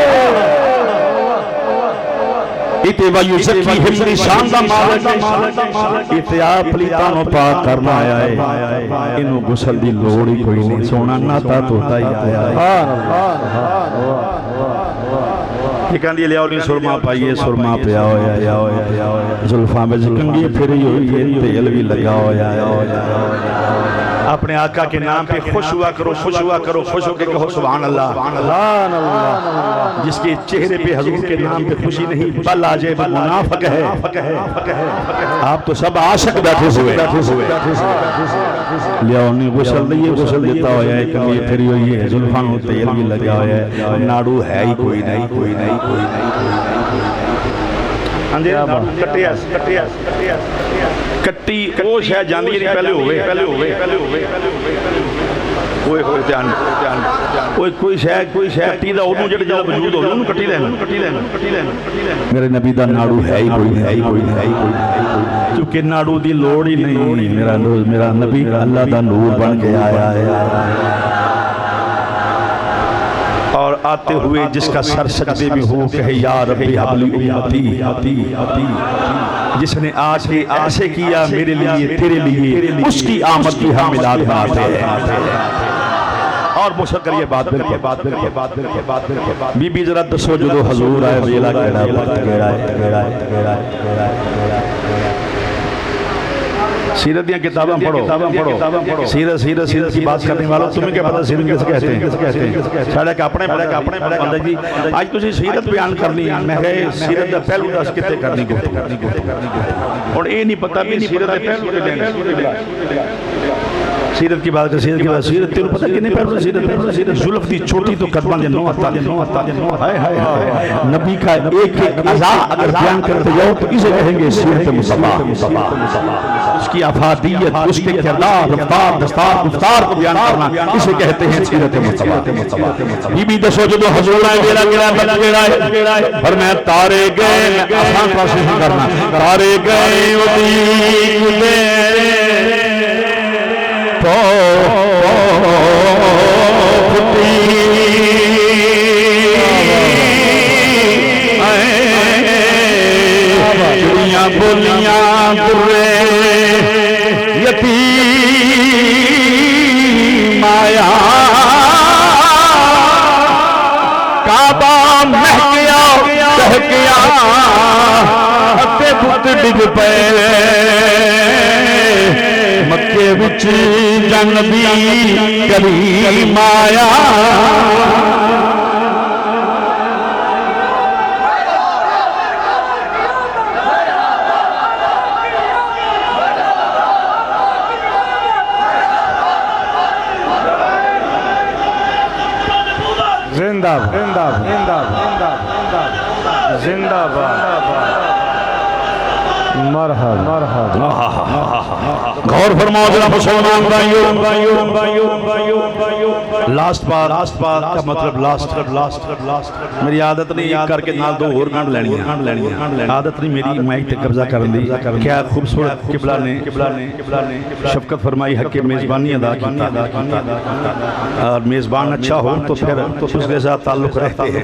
اتبا یوسفی حفظی شان دا مالک اتیاب پلیتانوں پاک کرنا آیا ہے انہوں غسل دی لوڑی کوئی نہیں سونا ناتا توتا ہی آیا ہے یہ کہندی لیاؤ نہیں سرما پائیے سرما پیا ہویا زلفاں وچ کنگھی پھری ہوئی ہے تیل بھی لگا ہویا اپنے آقا کے نام پہ خوش ہوا کرو خوش ہوا کرو خوش ہو کے کہو سبحان اللہ سبحان اللہ. جس کے چہرے پہ حضور کے نام پہ خوشی نہیں بل آجے بل منافق ہے. آپ تو سب عاشق بیٹھے ہوئے لیاؤ نہیں غسل دیئے غسل دیتا ہویا ہے کنگھی پھری ہوئی ہے زلفاں تیل بھی لگا ہویا ہے ناڑو ہے ہی کوئی نہیں کوئی نہیں کوئی نہیں کٹی وہ شاید جاندی نہیں پہلے ہوئے کوئی شاید کٹی دا انہوں جڑے جڑا وجود ہو انہوں کٹی لین میرے نبی دا ناڑو ہے ہی کوئی نہیں کیونکہ ناڑو دی لوڑ ہی نہیں میرا نبی اللہ دا نور بن کے آیا ہے اور آتے ہوئے جس کا سر سجدے میں ہو کہے یا ربی حبلی امتی جس نے آج کے ایسے کیا میرے لیے تیرے لیے اس کی آمد کی ہم ملاد بناتے ہیں اور مشکل کریے بات بل کے بی بی ذرا دسو جو حضور آئے ویلا کہڑا وقت کہڑا ہے سیرت دیا کتابیں پڑھو سیرت کی بات کرنے والوں تمہیں کیا پتا سیرت کیسے کہتے ہیں ساڑھے کہ اپنے بندہ جی آج تجھے سیرت بیان کرنی ہے میں کہے سیرت دا پہلو دس کتے کرنی کو اور اے نہیں پتا بھی سیرت دا پہلو دے لیں سیرت کی بات سیرت تیرے پتہ کہ نہیں پہلو سیرت ظلف دی چھوٹی تو قدمہ دے نو نبی کا ایک عزا اگر بیان کرتے جاؤ تو اسے کہیں گے سیرت مصطفیٰ اس کی افادیت اس کے کردار رفتار دستار گفتار کو بیان کرنا اسے کہتے ہیں سیرت مصطفیٰ بی بی دسو جو حضور آئے ویلا گرا بچ گرا ہے فرمایا تارے گئے آسان پاسے ہی کرنا تارے گئے ودیق میرے چڑیاں بولیاں برے یتیم آیا کعبہ مہکیا چہکیا اتے بت ڈگ پے مکے وچ جنبی کریم آیا زندہ باد مرحبا غور فرماؤ ذرا مسلمان بھائیو لاسٹ بار کا مطلب لاسٹ میری عادت نہیں ایک کر کے نال دو اور گھنٹ لینی ہے عادت نہیں میری مائک تے قبضہ کرن دی کیا خوبصورت قبلہ نے شفقت فرمائی حق میزبانی ادا کی اور میزبان اچھا ہو تو پھر اس کے ساتھ تعلق رہتے ہیں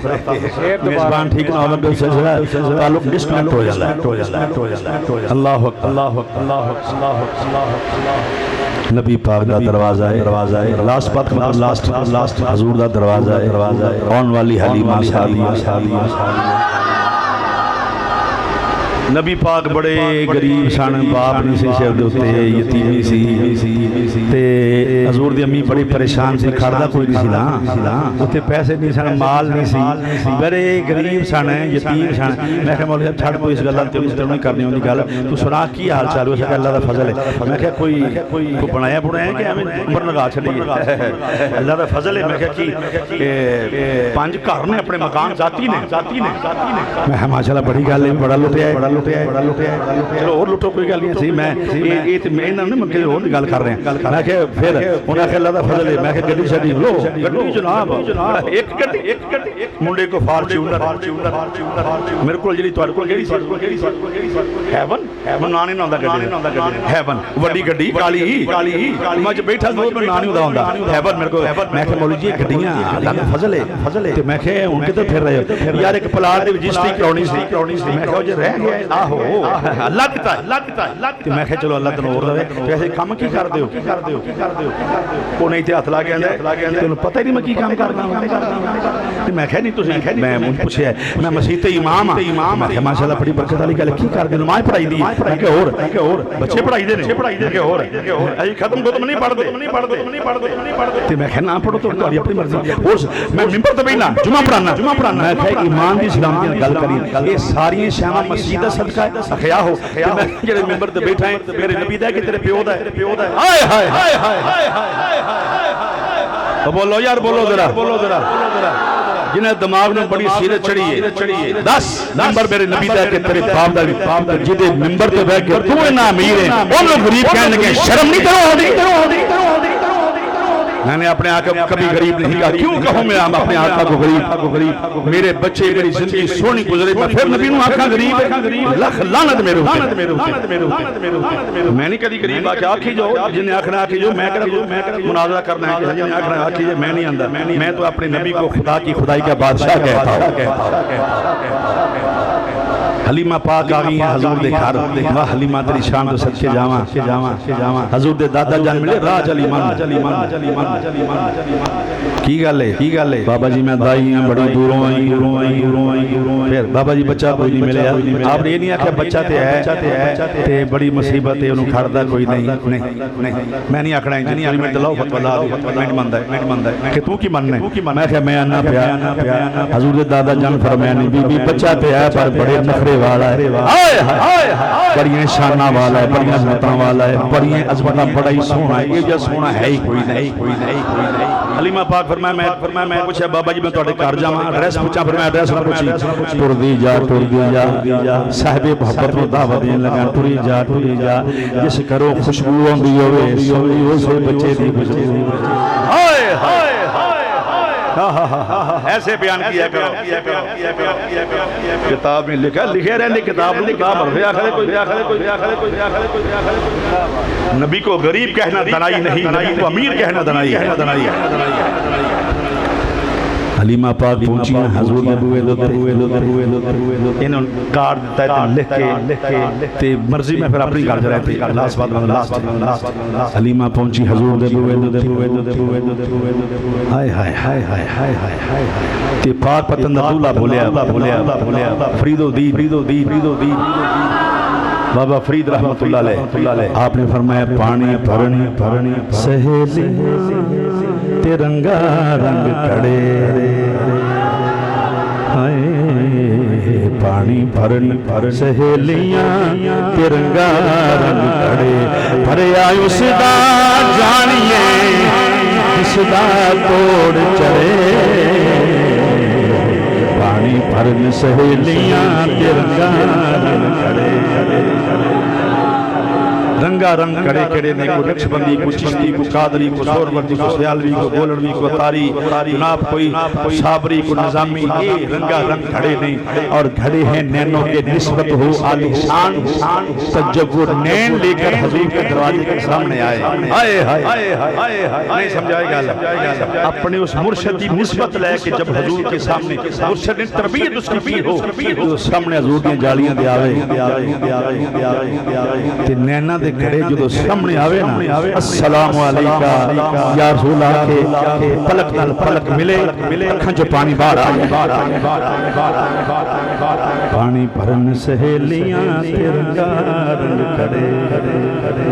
میزبان ٹھیک نہ ہو تو تعلق ڈسکنیکٹ ہو جاتا ہے اللہ نبی پاک دا دروازہ ہے لاسٹ پاک لاسٹ حضور دا دروازہ ہے آن والی حلیمہ شادی نبی پاک بڑے غریب سن باپ نہیں سی شہر دے ہوتے یتیمی سی تے حضور دی امی بڑی پریشان سی کھڑدا کوئی نہیں سی نا اوتے پیسے نہیں سن مال نہیں سی بڑے غریب سن یتیم سن میں کہ مولوی صاحب چھڑ کوئی اس گلاں تے نہیں کرنی ہوندی گل تو سنا کی حال چال ہو سکے اللہ دا فضل ہے میں کہ کوئی بنایا ہے کہ ہمیں عمر لگا چھڑی اللہ دا فضل ہے میں کہ پانچ گھر نے اپنے مکان ذاتی نے میں ماشاءاللہ بڑی گل ہے بڑا لٹیا ہے چلو اور لٹو کوئی گل نہیں سی میں انہوں نے مکے اور گل کر رہے ہیں میں کہ پھر انہوں نے اللہ دا فضل ہے میں کہ گڈی شڈی لو گڈی جناب ایک گڈی منڈے کو فارچونر میرے کو جڑی تواڈے کول کیڑی سی ہیون نانی نہ ہوندا گڈی ہیون وڈی گڈی کالی میں بیٹھا دو میں نانی ہوندا ہیون میرے کو میں کہ مولوی جی گڈیاں اللہ دا فضل ہے تے میں کہ ان کے تو پھر رہے یار ایک پلاٹ دی رجسٹری کراونی سی میں کہ جو رہ گیا آہو اللہ دیتا ہے میں کہا چلو اللہ تنو اور دوے تو ایسے کام کی کر دیو کو نہیں تھے اتلا گیا ہے تو پتہ ہی نہیں میں کی کام کرنا میں کہا نہیں تو میں مجھ پوچھے ہے میں مسیح امام میں کہا ماشاءاللہ بڑی برکت علی کہ کی کر دے نماز پڑھائی دی میں کہا اور بچے پڑھائی دے میں کہا اور ایسی ختم کو تم نہیں پڑھ دے میں کہا نہ پڑھو تو تمہاری اپنی مرضی اور میں ممبر تے بیٹھنا جمعہ پڑھانا میں کہا ایمان دی اسلام دی گل کری یہ ساری شیواں مسیح دا صدقہ ہے اخیا ہو کہ میں جڑے ممبر تے بیٹھا ہے میرے نبی دا کہ تیرے پیو دا ہے ہائے ہائے تو بولو یار بولو ذرا جنہیں دماغ میں بڑی سیرت چڑھی ہے 10 ممبر میرے نبی دا کہ تیرے باپ دا جدے ممبر تے بیٹھ کے تو نا امیر ہے ان لوگ غریب کہنے لگے شرم نہیں کرو میں نے اپنے آقا کو کبھی غریب نہیں کہا کیوں کہوں میں اپنے آقا کو غریب میرے بچے میری زندگی سونی گزرے میں پھر نبی نو آقا غریب لکھ لعنت میرے میں نہیں کدی غریب آکے آکھی جو جنہیں آکھنا آکھی جو میں مناظرہ کرنا ہے کہ جنہیں آکھنا آکھی جو میں نہیں اندر میں تو اپنے نبی کو خدا کی خدائی کا بادشاہ کہتا ہوں حلیمہ پاک آگئی ہیں حضور دے گھر واہ حلیمہ تیری شان تو سچے جاواں حضور دے دادا جان ملے راج علی مان کی گل ہے بابا جی میں دائی ہیں بڑی دوروں آئی پھر بابا جی بچہ کوئی نہیں ملے آپ نے یہ نہیں آکھا بچہ تے ہے تے بڑی مصیبت ہے انہوں کھڑتا کوئی نہیں میں نہیں آکھنا ہے جنہیں میں دلاؤ فتوہ لا میں نہیں مندہ ہے کہ تو کی مننے میں کہا میں آنا پیا حضور دے دادا جان فرمایا نہیں بی بچہ تے ہے پر بڑے نخرے والا ہے بڑی شانہ والا ہے بڑی عظمتاں والا ہے بڑی عظمتاں بڑا ہی سونا ہے یہ جو سونا ہے ہی کوئی نہیں حلیمہ پاک فرمایا میں پوچھا بابا جی میں تو اٹھے کار جاؤں ایڈریس پوچھا پھر میں ایڈریس نہ پوچھی ٹر دی جا صاحب محبت میں دعوت دین لگا ٹری جا جس کرو خوشبو ہوندی ہوئے سوئی اسے بچے دی خوشبو ایسے بیان کیا کرو کتاب میں لکھے رہنے کتاب نبی کو غریب کہنا دنائی نہیں نبی کو امیر کہنا دنائی ہے حلیمہ پاک پہنچی ہیں حضور نے بوئے دو انہوں کار دیتا ہے لکھ کے تے مرضی میں پھر اپنی کار جرائے تھی حلیمہ پہنچی حضور نے بوئے دو ہائے تے پاک پتن دولہ بولیا فریدو دی بابا فرید رحمت اللہ علیہ آپ نے فرمایا پانی بھرنی سہیلی تے رنگا رنگ کڑے پانی بھرنی سہیلیاں تے رنگا رنگ کڑے بھرے آئیو صدا جانیے صدا توڑ چڑے پانی بھرنی سہیلیاں تے رنگا رنگ کڑے رنگا رنگ کڑے کڑے نے کو نقش بندی کو چشتی کو قادری کو سوروردی کو سیالوی کو گولڑوی کو تاری جناب کوئی صابری کو نظامی یہ رنگا رنگ کھڑے نہیں اور کھڑے ہیں نینوں کے نسبت ہو عالی شان تو جب وہ نین لے کر حضور کے دروازے کے سامنے آئے نہیں سمجھائے گا اپنے اس مرشد کی نسبت لے کے جب حضور کے سامنے مرشد نے تربیت اس کی ہو تو سامنے حضور کی جالیاں دے آوے تے نینا دے کھڑے جو سامنے آوے نا السلام علیکہ یا رسول اللہ کے پلک نال پلک ملے اکھاں جو پانی باہر آئے پانی بھرن سہیلیاں تے رنگا رنگ کھڑے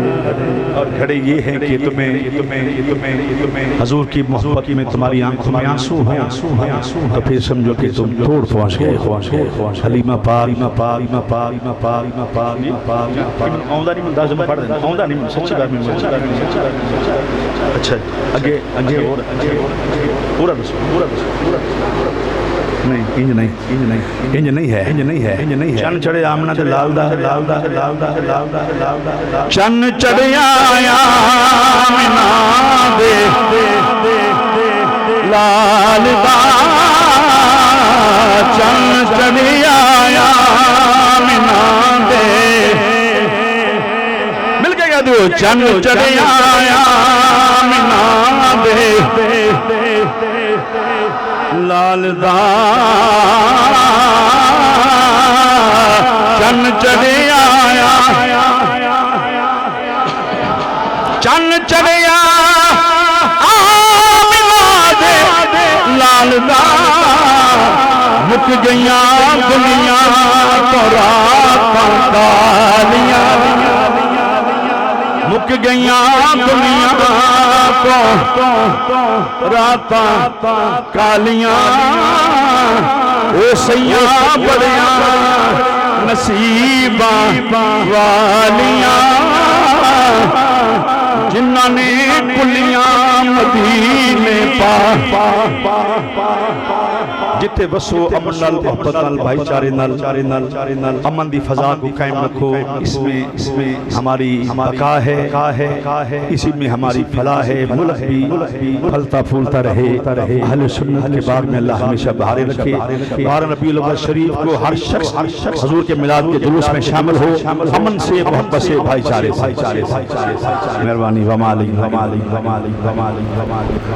اور کھڑے یہ ہیں کہ تمہیں حضور کی محبت میں تمہاری آنکھوں میں آنسو ہیں تو پھر سمجھو کہ تم توڑ پہنچ گئے حلیمہ پاک آؤندہ نہیں مندازم پڑھ دینا آؤندہ نہیں سچی بات میں اچھا اگے پورا نہیں ہے چن چڑے آمنہ دے لال دا چن چڑے آمنہ دے لال دا چن چڑے آمنہ دے مل کے کہہ دو چن چڑے آمنہ دے لال دا چن چڑھیا چن چڑھیا لال دا مک گئیاں دنیا تو راتاں کالیاں مک گئیاں دنیا تو راتاں کالیاں او سیاں بڑیاں نصیباں والیاں جنہاں نے کلیاں مدینے پا جتے وسو امن نال محبت نال بھائی چارے نال امن دی فضا کو قائم رکھو اس میں ہماری بقا ہے اسی میں ہماری فلاح ہے ملک بھی پھلتا پھولتا رہے اہل سنت کے باغ میں اللہ ہمیشہ بہارے رکھے 12 ربیع الاول شریف کو ہر شخص حضور کے میلاد کے جلوس میں شامل ہو امن سے محبت سے بھائی چارے مہربانی